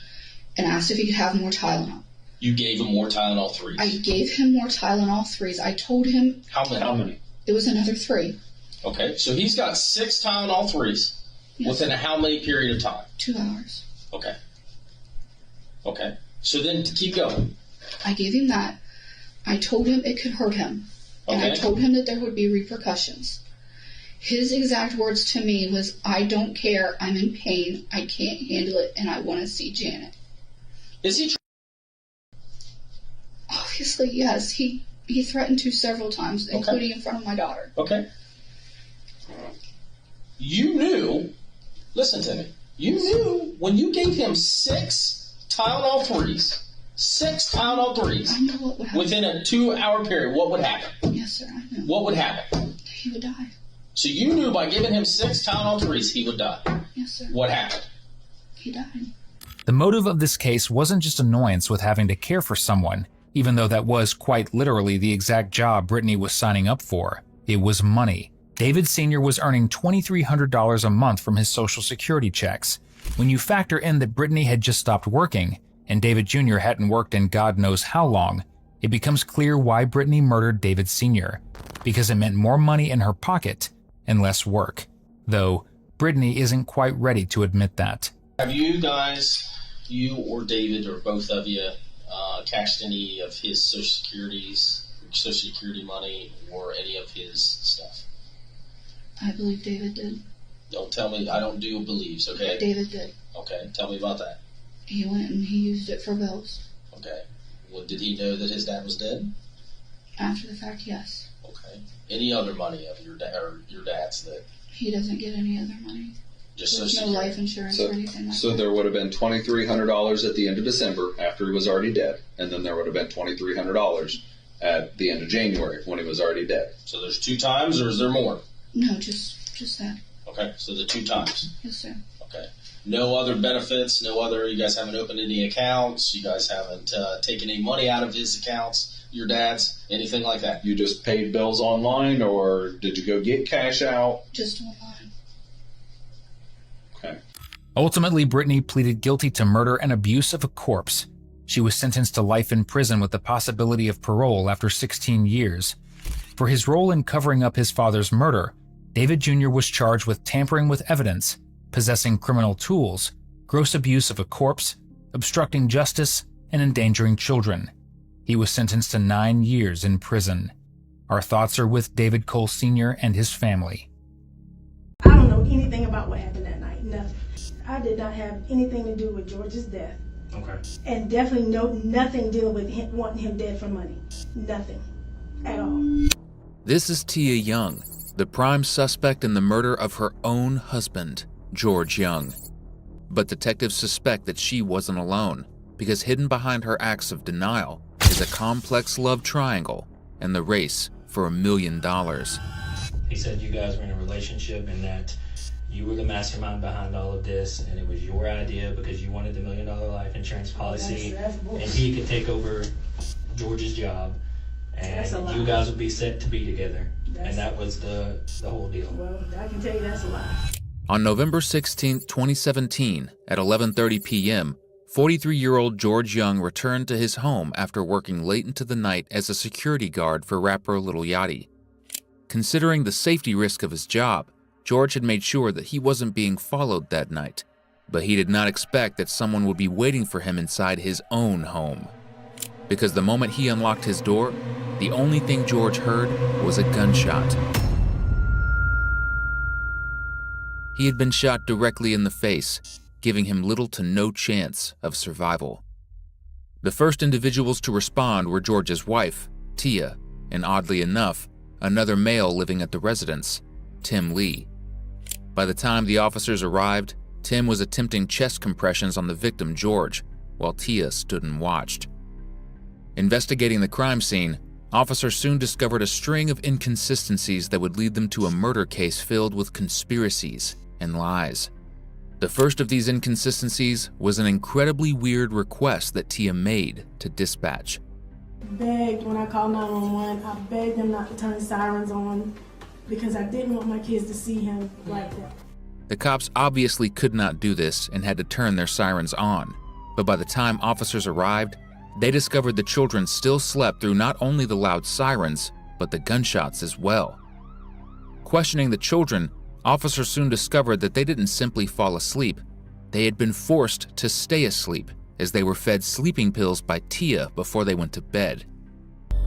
and asked if he could have more Tylenol. You gave him more Tylenol 3s. I gave him more Tylenol 3s. I told him How many? it was another 3. Okay. So he's got 6 Tylenol 3s Yes. within a how many period of time? 2 hours. Okay. Okay. So then to keep going. I gave him that. I told him it could hurt him. And I Okay. told him that there would be repercussions. His exact words to me was, I don't care, I'm in pain, I can't handle it, and I want to see Janet. Is he Obviously, yes. He threatened to several times, including in front of my daughter. Okay. You knew, listen to me, you knew when you gave him 6 Tylenol 3s, 6 Tylenol 3s, I know what would happen. within a 2-hour period, what would happen? Yes, sir, I know. What would happen? He would die. So you knew by giving him 6 Tylenol 3s, he would die. Yes, sir. What happened? He died. The motive of this case wasn't just annoyance with having to care for someone, even though that was quite literally the exact job Brittany was signing up for. It was money. David Sr. was earning $2,300 a month from his Social Security checks. When you factor in that Brittany had just stopped working, and David Jr. hadn't worked in God knows how long, it becomes clear why Brittany murdered David Sr. Because it meant more money in her pocket and less work. though Brittany isn't quite ready to admit that. Have you guys, you or David or both of you, cashed any of his Social Security money or any of his stuff? I believe David did. Don't tell me, I don't do believes, okay? David did. Okay, tell me about that. He went and he used it for bills. Okay. Well, did he know that his dad was dead? After the fact, yes. Okay. Any other money of your dad's that? He doesn't get any other money. Just There's Social no Security? life insurance or anything like So that. there would have been $2,300 at the end of December after he was already dead, and then there would have been $2,300 at the end of January when he was already dead. So there's 2 times, or is there more? No, just that. Okay, so the 2 times. Yes, sir. Okay. No other benefits, you guys haven't opened any accounts, you guys haven't taken any money out of his accounts, your dad's, anything like that? You just paid bills online, or did you go get cash out? Just online. Okay. Ultimately, Brittany pleaded guilty to murder and abuse of a corpse. She was sentenced to life in prison with the possibility of parole after 16 years. For his role in covering up his father's murder, David Jr. was charged with tampering with evidence, possessing criminal tools, gross abuse of a corpse, obstructing justice, and endangering children. He was sentenced to 9 years in prison. Our thoughts are with David Cole Sr. and his family. I don't know anything about what happened that night. Nothing. I did not have anything to do with George's death. Okay. And definitely nothing dealing with him, wanting him dead for money. Nothing. At all. This is Tia Young, the prime suspect in the murder of her own husband, George Young. But detectives suspect that she wasn't alone, because hidden behind her acts of denial is a complex love triangle and the race for $1 million. He said you guys were in a relationship and that you were the mastermind behind all of this, and it was your idea because you wanted the $1 million life insurance policy, and he could take over George's job, and you guys would be set to be together. And that was the whole deal. Well, I can tell you that's a lie. On November 16, 2017, at 11:30 p.m., 43-year-old George Young returned to his home after working late into the night as a security guard for rapper Lil Yachty. Considering the safety risk of his job, George had made sure that he wasn't being followed that night, but he did not expect that someone would be waiting for him inside his own home. Because the moment he unlocked his door, the only thing George heard was a gunshot. He had been shot directly in the face, giving him little to no chance of survival. The first individuals to respond were George's wife, Tia, and oddly enough, another male living at the residence, Tim Lee. By the time the officers arrived, Tim was attempting chest compressions on the victim, George, while Tia stood and watched. Investigating the crime scene, officers soon discovered a string of inconsistencies that would lead them to a murder case filled with conspiracies and lies. The first of these inconsistencies was an incredibly weird request that Tia made to dispatch. Begged when I called 911, I begged them not to turn sirens on because I didn't want my kids to see him like that. The cops obviously could not do this and had to turn their sirens on, but by the time officers arrived, they discovered the children still slept through not only the loud sirens, but the gunshots as well. Questioning the children, officers soon discovered that they didn't simply fall asleep. They had been forced to stay asleep as they were fed sleeping pills by Tia before they went to bed.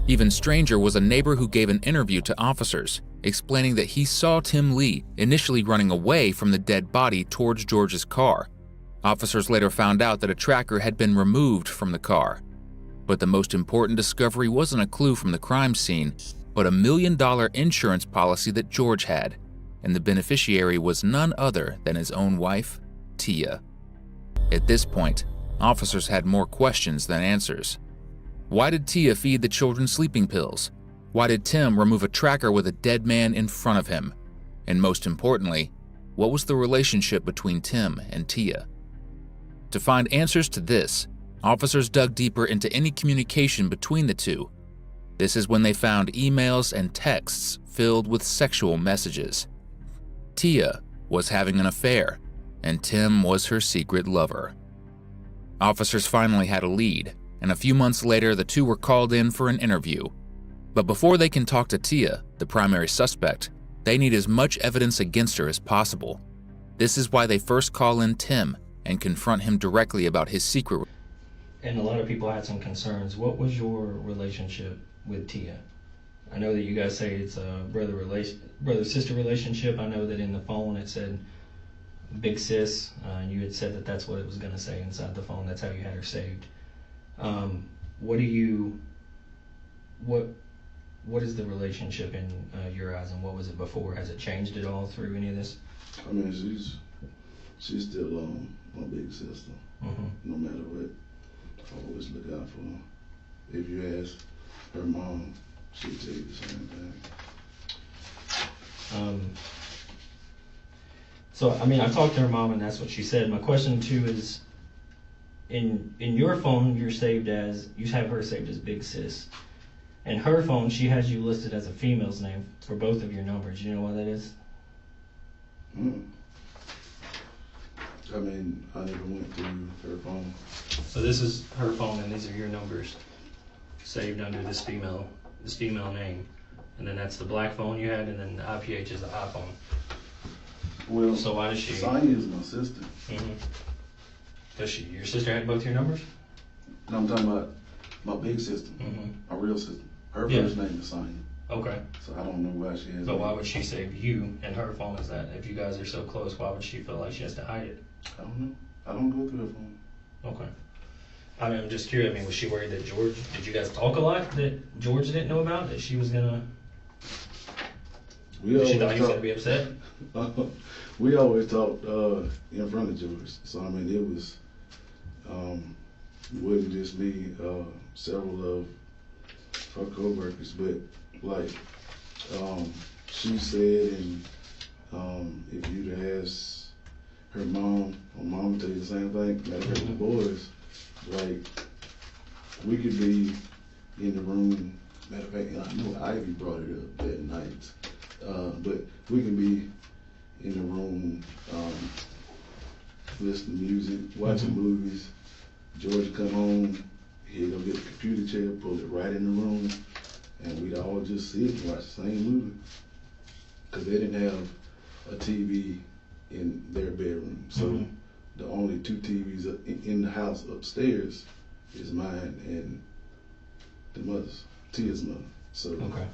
Even stranger was a neighbor who gave an interview to officers, explaining that he saw Tim Lee initially running away from the dead body towards George's car. Officers later found out that a tracker had been removed from the car. But the most important discovery wasn't a clue from the crime scene, but a $1 million insurance policy that George had, and the beneficiary was none other than his own wife, Tia. At this point, officers had more questions than answers. Why did Tia feed the children sleeping pills? Why did Tim remove a tracker with a dead man in front of him? And most importantly, what was the relationship between Tim and Tia? To find answers to this, officers dug deeper into any communication between the two. This is when they found emails and texts filled with sexual messages. Tia was having an affair, and Tim was her secret lover. Officers finally had a lead, and a few months later the two were called in for an interview. But before they can talk to Tia, the primary suspect, They need as much evidence against her as possible. This is why they first call in Tim and confront him directly about his secret. And a lot of people had some concerns. What was your relationship with Tia? I know that you guys say it's a brother-sister relationship. I know that in the phone it said big sis, and you had said that that's what it was going to say inside the phone. That's how you had her saved. What is the relationship in your eyes, and what was it before? Has it changed at all through any of this? I mean, she's still my big sister. Mm-hmm. No matter what, I always look out for her. If you ask her mom, she'll tell you the same thing. So, I mean, I talked to her mom, and that's what she said. My question too is, in your phone, you have her saved as Big Sis. In her phone, she has you listed as a female's name for both of your numbers. You know why that is? I mean, I never went through her phone. So this is her phone, and these are your numbers saved under this female name, and then that's the black phone you had, and then the IPH is the iPhone. Well, so why does she? Sonya is my sister. Mm-hmm. Does your sister have both your numbers? No, I'm talking about my big sister, my real sister. Her first name is Sonya. Okay. So I don't know why she has. But why would she save you and her phone as that? If you guys are so close, why would she feel like she has to hide it? I don't know. I don't go through her phone. Okay. I mean, I'm just curious. I mean, was she worried that George? Did you guys talk a lot that George didn't know about? That she was gonna? She thought he was gonna be upset. We always talked in front of George. So I mean, it was wasn't just me. Several of her co-workers, but like she said, and if you'd ask her mom would tell you the same thing. Matter of fact, the boys, like we could be in the room. Matter of fact, I know Ivy brought it up that night, but we can be in the room listening to music, watching movies. George come home, he'd go get the computer chair, pull it right in the room, and we'd all just sit and watch the same movie. Because they didn't have a TV in their bedroom. So the only two TVs in the house upstairs is mine and the mother's, Tia's mother. So okay.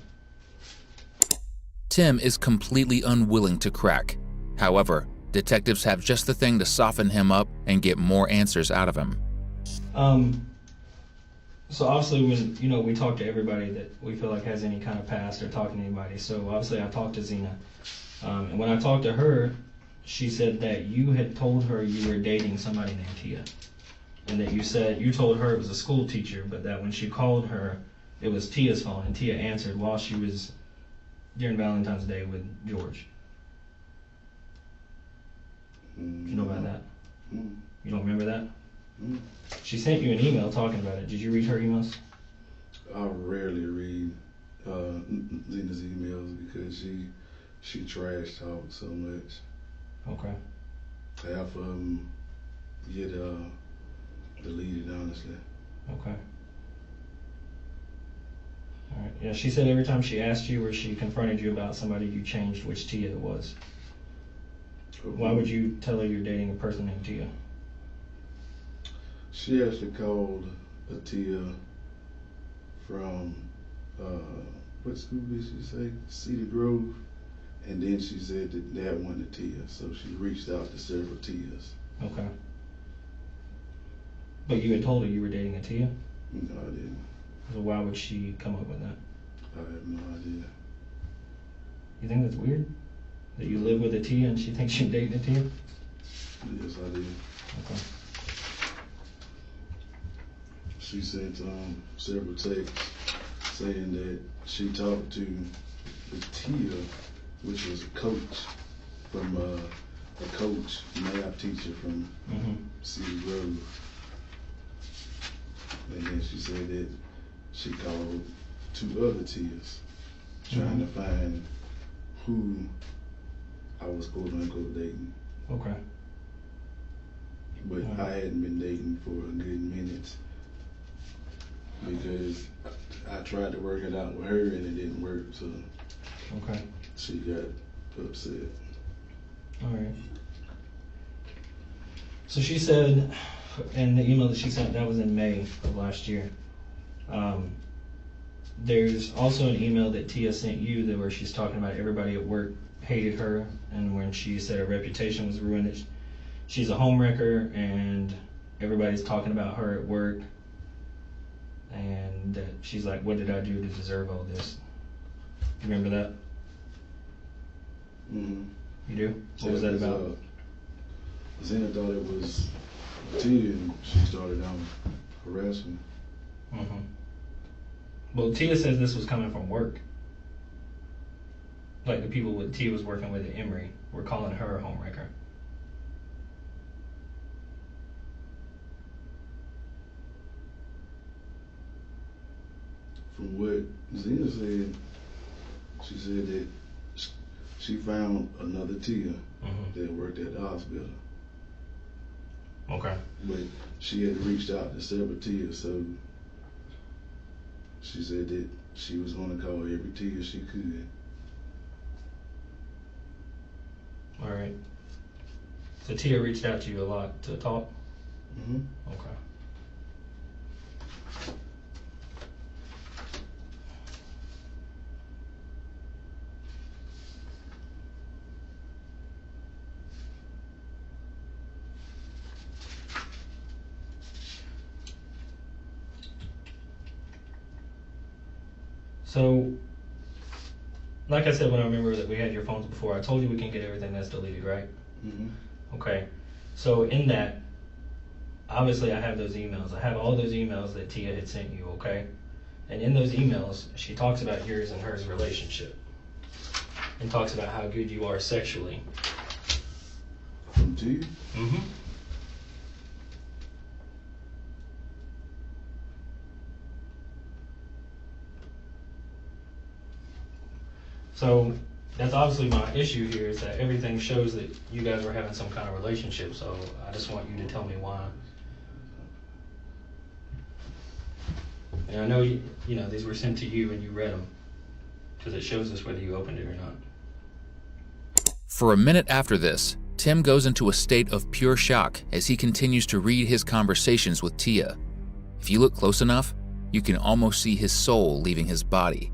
Tim is completely unwilling to crack. However, detectives have just the thing to soften him up and get more answers out of him. So obviously when, we talk to everybody that we feel like has any kind of past or talking to anybody. So obviously I talked to Zena. And when I talked to her, she said that you had told her you were dating somebody named Tia. And that you told her it was a school teacher, but that when she called her, it was Tia's phone, and Tia answered while she was during Valentine's Day with George. Do you know about that? You don't remember that? She sent you an email talking about it. Did you read her emails? I rarely read Zena's emails because she trash talks so much. Okay. Half of them get deleted, honestly. Okay. All right. Yeah, she said every time she asked you or she confronted you about somebody, you changed which Tia it was. Why would you tell her you're dating a person named Tia? She actually called a Tia from, what school did she say? Cedar Grove. And then she said that wasn't a Tia, so she reached out to several Tias. Okay. But you had told her you were dating a Tia? No, I didn't. So why would she come up with that? I have no idea. You think that's weird? That you live with a Tia and she thinks you're dating a Tia? Yes, I did. Okay. She sent several texts saying that she talked to the Tia, which was a coach from a math teacher from Cedar Grove. And then she said that she called two other Tias trying to find who I was quote unquote dating. Okay. But I hadn't been dating for a good minute because I tried to work it out with her and it didn't work. So okay. she got upset. All right. So she said, in the email that she sent, that was in May of last year. There's also an email that Tia sent you where she's talking about everybody at work hated her, and when she said her reputation was ruined, that she's a homewrecker and everybody's talking about her at work, and that she's like, what did I do to deserve all this? You remember that? Mm-hmm. You do? What was that about? Zena thought it was Tia, and she started harassing. Mm-hmm. Well, Tia says this was coming from work. Like the people that Tia was working with at Emory were calling her a homewrecker. From what Zena said, she said that she found another Tia that worked at the hospital. Okay. But she had reached out to several Tias, so she said that she was going to call every Tia she could. All right. So Tia reached out to you a lot to talk? Mm-hmm. Okay. So, like I said when I remember that we had your phones before, I told you we can get everything that's deleted, right? Mm-hmm. Okay. So in that, obviously I have those emails. I have all those emails that Tia had sent you, okay? And in those emails, she talks about yours and hers relationship. And talks about how good you are sexually. From Tia? Mm-hmm. So that's obviously my issue here, is that everything shows that you guys were having some kind of relationship. So I just want you to tell me why. And I know you know these were sent to you and you read them, because it shows us whether you opened it or not. For a minute after this, Tim goes into a state of pure shock as he continues to read his conversations with Tia. If you look close enough, you can almost see his soul leaving his body.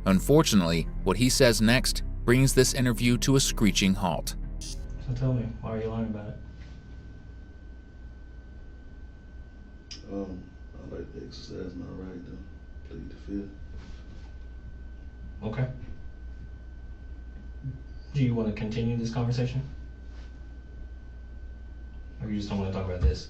Unfortunately, what he says next brings this interview to a screeching halt. So tell me, why are you lying about it? I like to exercise my right to plead the fifth. Okay. Do you want to continue this conversation? Or you just don't want to talk about this?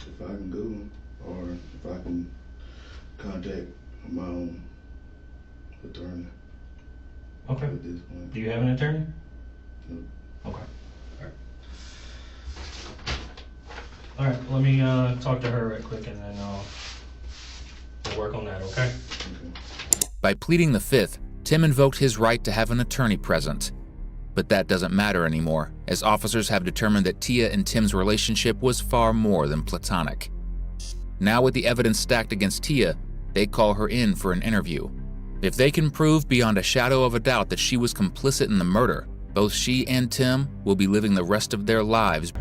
If I can go, or if I can contact my own attorney. Okay. At this point. Do you have an attorney? No. Okay. All right, let me talk to her right quick and then we'll work on that, okay? By pleading the fifth, Tim invoked his right to have an attorney present. But that doesn't matter anymore, as officers have determined that Tia and Tim's relationship was far more than platonic. Now with the evidence stacked against Tia, they call her in for an interview. If they can prove beyond a shadow of a doubt that she was complicit in the murder, both she and Tim will be living the rest of their lives.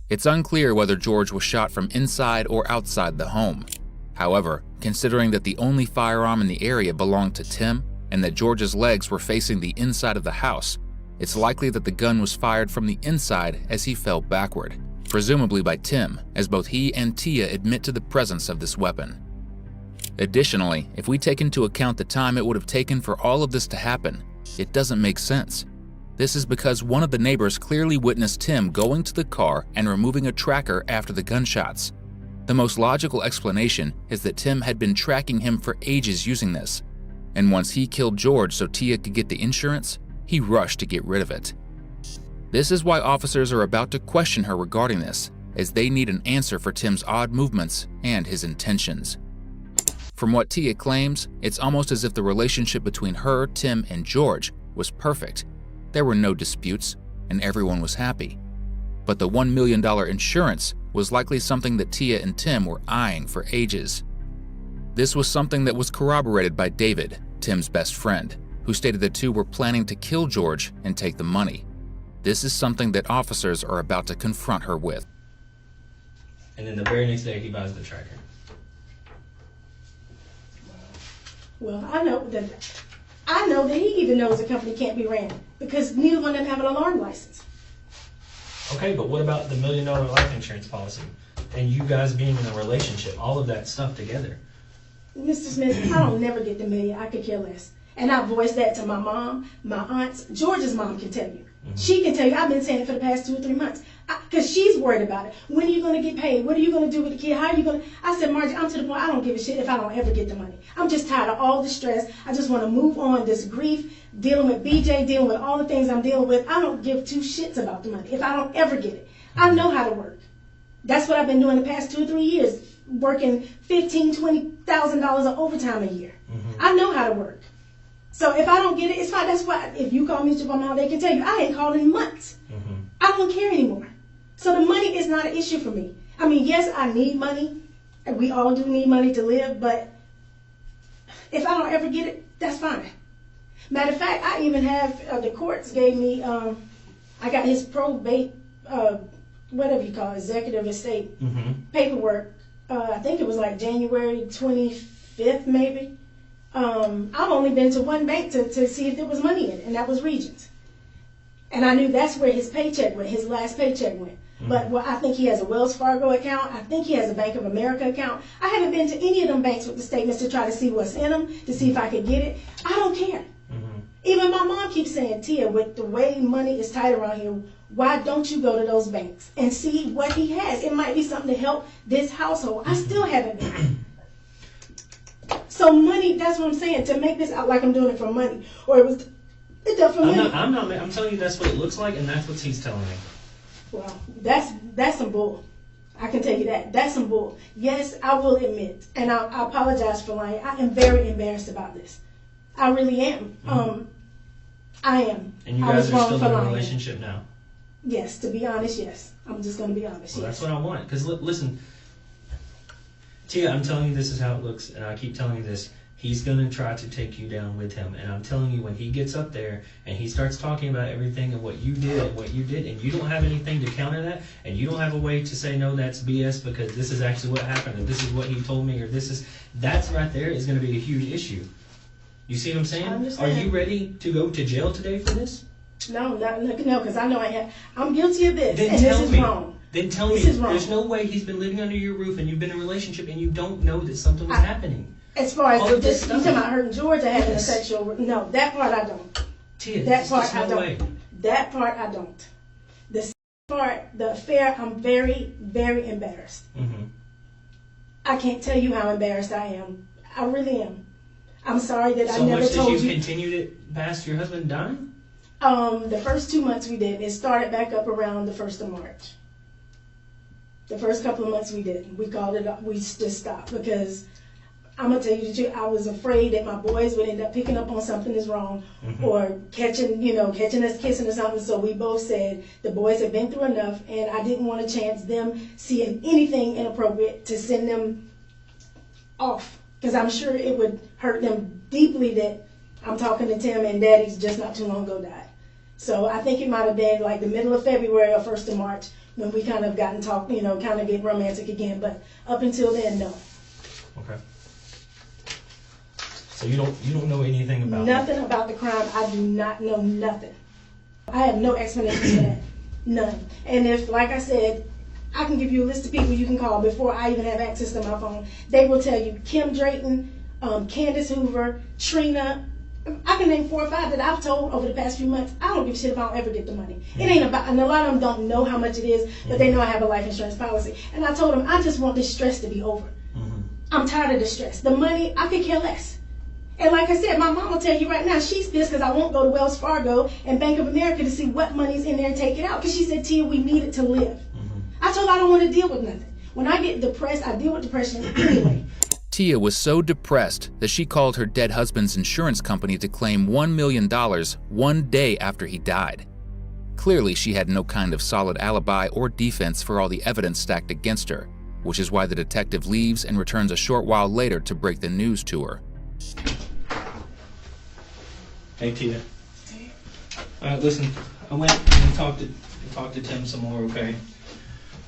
It's unclear whether George was shot from inside or outside the home. However, considering that the only firearm in the area belonged to Tim, and that George's legs were facing the inside of the house, it's likely that the gun was fired from the inside as he fell backward, presumably by Tim, as both he and Tia admit to the presence of this weapon. Additionally, if we take into account the time it would have taken for all of this to happen, it doesn't make sense. This is because one of the neighbors clearly witnessed Tim going to the car and removing a tracker after the gunshots. The most logical explanation is that Tim had been tracking him for ages using this, and once he killed George so Tia could get the insurance, he rushed to get rid of it. This is why officers are about to question her regarding this, as they need an answer for Tim's odd movements and his intentions. From what Tia claims, it's almost as if the relationship between her, Tim, and George was perfect. There were no disputes, and everyone was happy. But the $1 million insurance was was likely something that Tia and Tim were eyeing for ages. This was something that was corroborated by David, Tim's best friend, who stated the two were planning to kill George and take the money. This is something that officers are about to confront her with. And then the very next day, he buys the tracker. Well, I know that he even knows the company can't be ran because neither one of them have an alarm license. Okay, but what about the $1 million life insurance policy? And you guys being in a relationship, all of that stuff together. Mr. Smith, I don't never get the million. I could care less. And I voiced that to my mom, my aunts. George's mom can tell you. Mm-hmm. She can tell you. I've been saying it for the past 2 or 3 months. Because she's worried about it. When are you going to get paid? What are you going to do with the kid? How are you going to... I said, Margie, I'm to the point I don't give a shit if I don't ever get the money. I'm just tired of all the stress. I just want to move on. This grief, dealing with BJ, dealing with all the things I'm dealing with. I don't give 2 shits about the money if I don't ever get it. I know how to work. That's what I've been doing the past 2 or 3 years. Working $15,000, $20,000 of overtime a year. Mm-hmm. I know how to work. So if I don't get it, it's fine. That's why if you call me to my mom, they can tell you I ain't called in months. Mm-hmm. I don't care anymore. So the money is not an issue for me. I mean, yes, I need money. And we all do need money to live. But if I don't ever get it, that's fine. Matter of fact, I even have, the courts gave me, I got his probate, whatever you call it, executive estate paperwork. I think it was like January 25th, maybe. I've only been to one bank to see if there was money in it, and that was Regions. And I knew that's where his paycheck went, his last paycheck went. But I think he has a Wells Fargo account. I think he has a Bank of America account. I haven't been to any of them banks with the statements to try to see what's in them, to see if I could get it. I don't care. Even my mom keeps saying, Tia, with the way money is tight around here, why don't you go to those banks and see what he has? It might be something to help this household. I still haven't been. So money, that's what I'm saying, to make this out like I'm doing it for money. Or it's done for money. I'm telling you that's what it looks like, and that's what he's telling me. Well, that's some bull. I can tell you that. That's some bull. Yes, I will admit, and I apologize for lying. I am very embarrassed about this. I really am. I am. And you guys are still in a relationship now? Yes, to be honest, yes. I'm just going to be honest. Well, that's what I want. Because listen, Tia, I'm telling you this is how it looks, and I keep telling you this. He's going to try to take you down with him. And I'm telling you, when he gets up there and he starts talking about everything and what you did, and you don't have anything to counter that, and you don't have a way to say, no, that's BS because this is actually what happened, or this is what he told me, or that's right there is going to be a huge issue. You see what I'm saying? Are you ready to go to jail today for this? No, because I know I'm guilty of this, then and this is wrong. Then tell me, there's no way he's been living under your roof and you've been in a relationship and you don't know that something was happening. As far as this, you talking about hurting George or having a sexual? No, that part I don't. Tia, that part I don't. That part I don't. The part, the affair, I'm very, very embarrassed. I can't tell you how embarrassed I am. I really am. I'm sorry that I never told you. So much that you continued it past your husband dying? The first 2 months we did. It started back up around the 1st of March. The first couple of months we didn't. We called it up. We just stopped because I'm going to tell you the truth. I was afraid that my boys would end up picking up on something is wrong or catching us kissing or something. So we both said the boys have been through enough and I didn't want to chance them seeing anything inappropriate to send them off. Because I'm sure it would hurt them deeply that I'm talking to Tim and Daddy's just not too long ago died. So I think it might have been like the middle of February or 1st of March when we kind of got and talk, kind of get romantic again. But up until then, no. Okay. So you don't know anything about nothing about the crime. I do not know nothing. I have no explanation for that. None. And if, like I said, I can give you a list of people you can call before I even have access to my phone. They will tell you Kim Drayton, Candace Hoover, Trina. I can name 4 or 5 that I've told over the past few months. I don't give a shit if I don't ever get the money. It ain't about, and a lot of them don't know how much it is, but they know I have a life insurance policy. And I told them, I just want this stress to be over. I'm tired of the stress. The money, I could care less. And like I said, my mom will tell you right now, she's pissed because I won't go to Wells Fargo and Bank of America to see what money's in there and take it out. Because she said, Tia, we need it to live. I told her I don't want to deal with nothing. When I get depressed, I deal with depression anyway. Tia was so depressed that she called her dead husband's insurance company to claim $1 million one day after he died. Clearly, she had no kind of solid alibi or defense for all the evidence stacked against her, which is why the detective leaves and returns a short while later to break the news to her. Hey, Tia. All right, listen. I went and talked to Tim some more. Okay.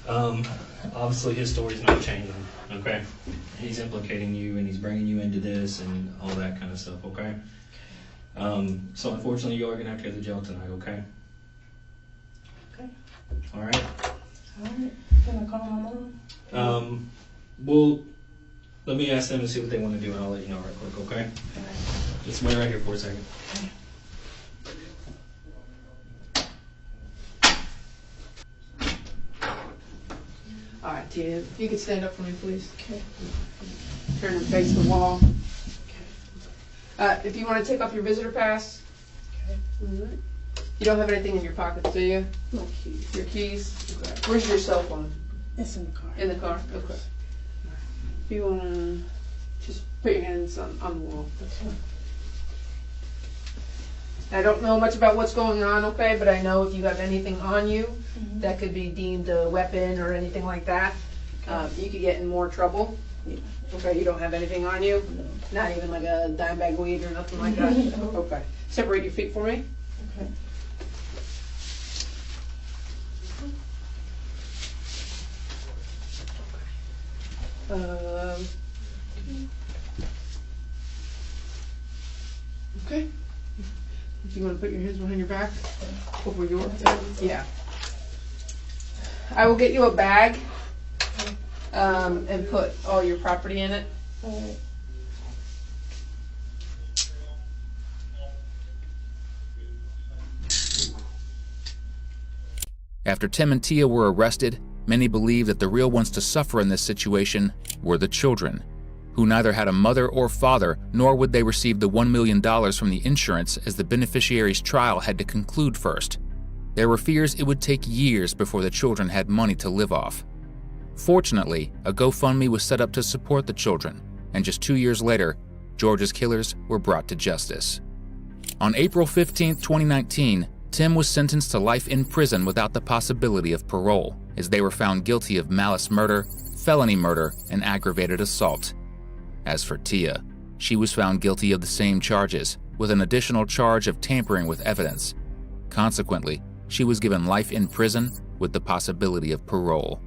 Obviously, his story's not changing. Okay. He's implicating you, and he's bringing you into this, and all that kind of stuff. Okay. So unfortunately, you are gonna have to go to jail tonight. Okay. Okay. All right. All right. Can I call my mom? Well, let me ask them and see what they want to do, and I'll let you know right quick. Okay. Just wait right here for a second. All right, Tia, if you could stand up for me, please. Okay. Turn and face the wall. If you want to take off your visitor pass. Okay. All right. You don't have anything in your pockets, do you? My keys. Your keys? Okay. Where's your cell phone? It's in the car. In the car? Okay. If you want to just put your hands on the wall. That's fine. I don't know much about what's going on, okay, but I know if you have anything on you that could be deemed a weapon or anything like that, you could get in more trouble. Yeah. Okay, you don't have anything on you? No. Not even like a dime bag weed or nothing like that? No. Okay. Separate your feet for me. Okay. Okay. If you want to put your hands behind your back, over your yeah. I will get you a bag, and put all your property in it. All right. After Tim and Tia were arrested, many believe that the real ones to suffer in this situation were the children, who neither had a mother or father, nor would they receive the $1 million from the insurance as the beneficiary's trial had to conclude first. There were fears it would take years before the children had money to live off. Fortunately, a GoFundMe was set up to support the children, and just 2 years later, George's killers were brought to justice. On April 15, 2019, Tim was sentenced to life in prison without the possibility of parole, as they were found guilty of malice murder, felony murder, and aggravated assault. As for Tia, she was found guilty of the same charges, with an additional charge of tampering with evidence. Consequently, she was given life in prison with the possibility of parole.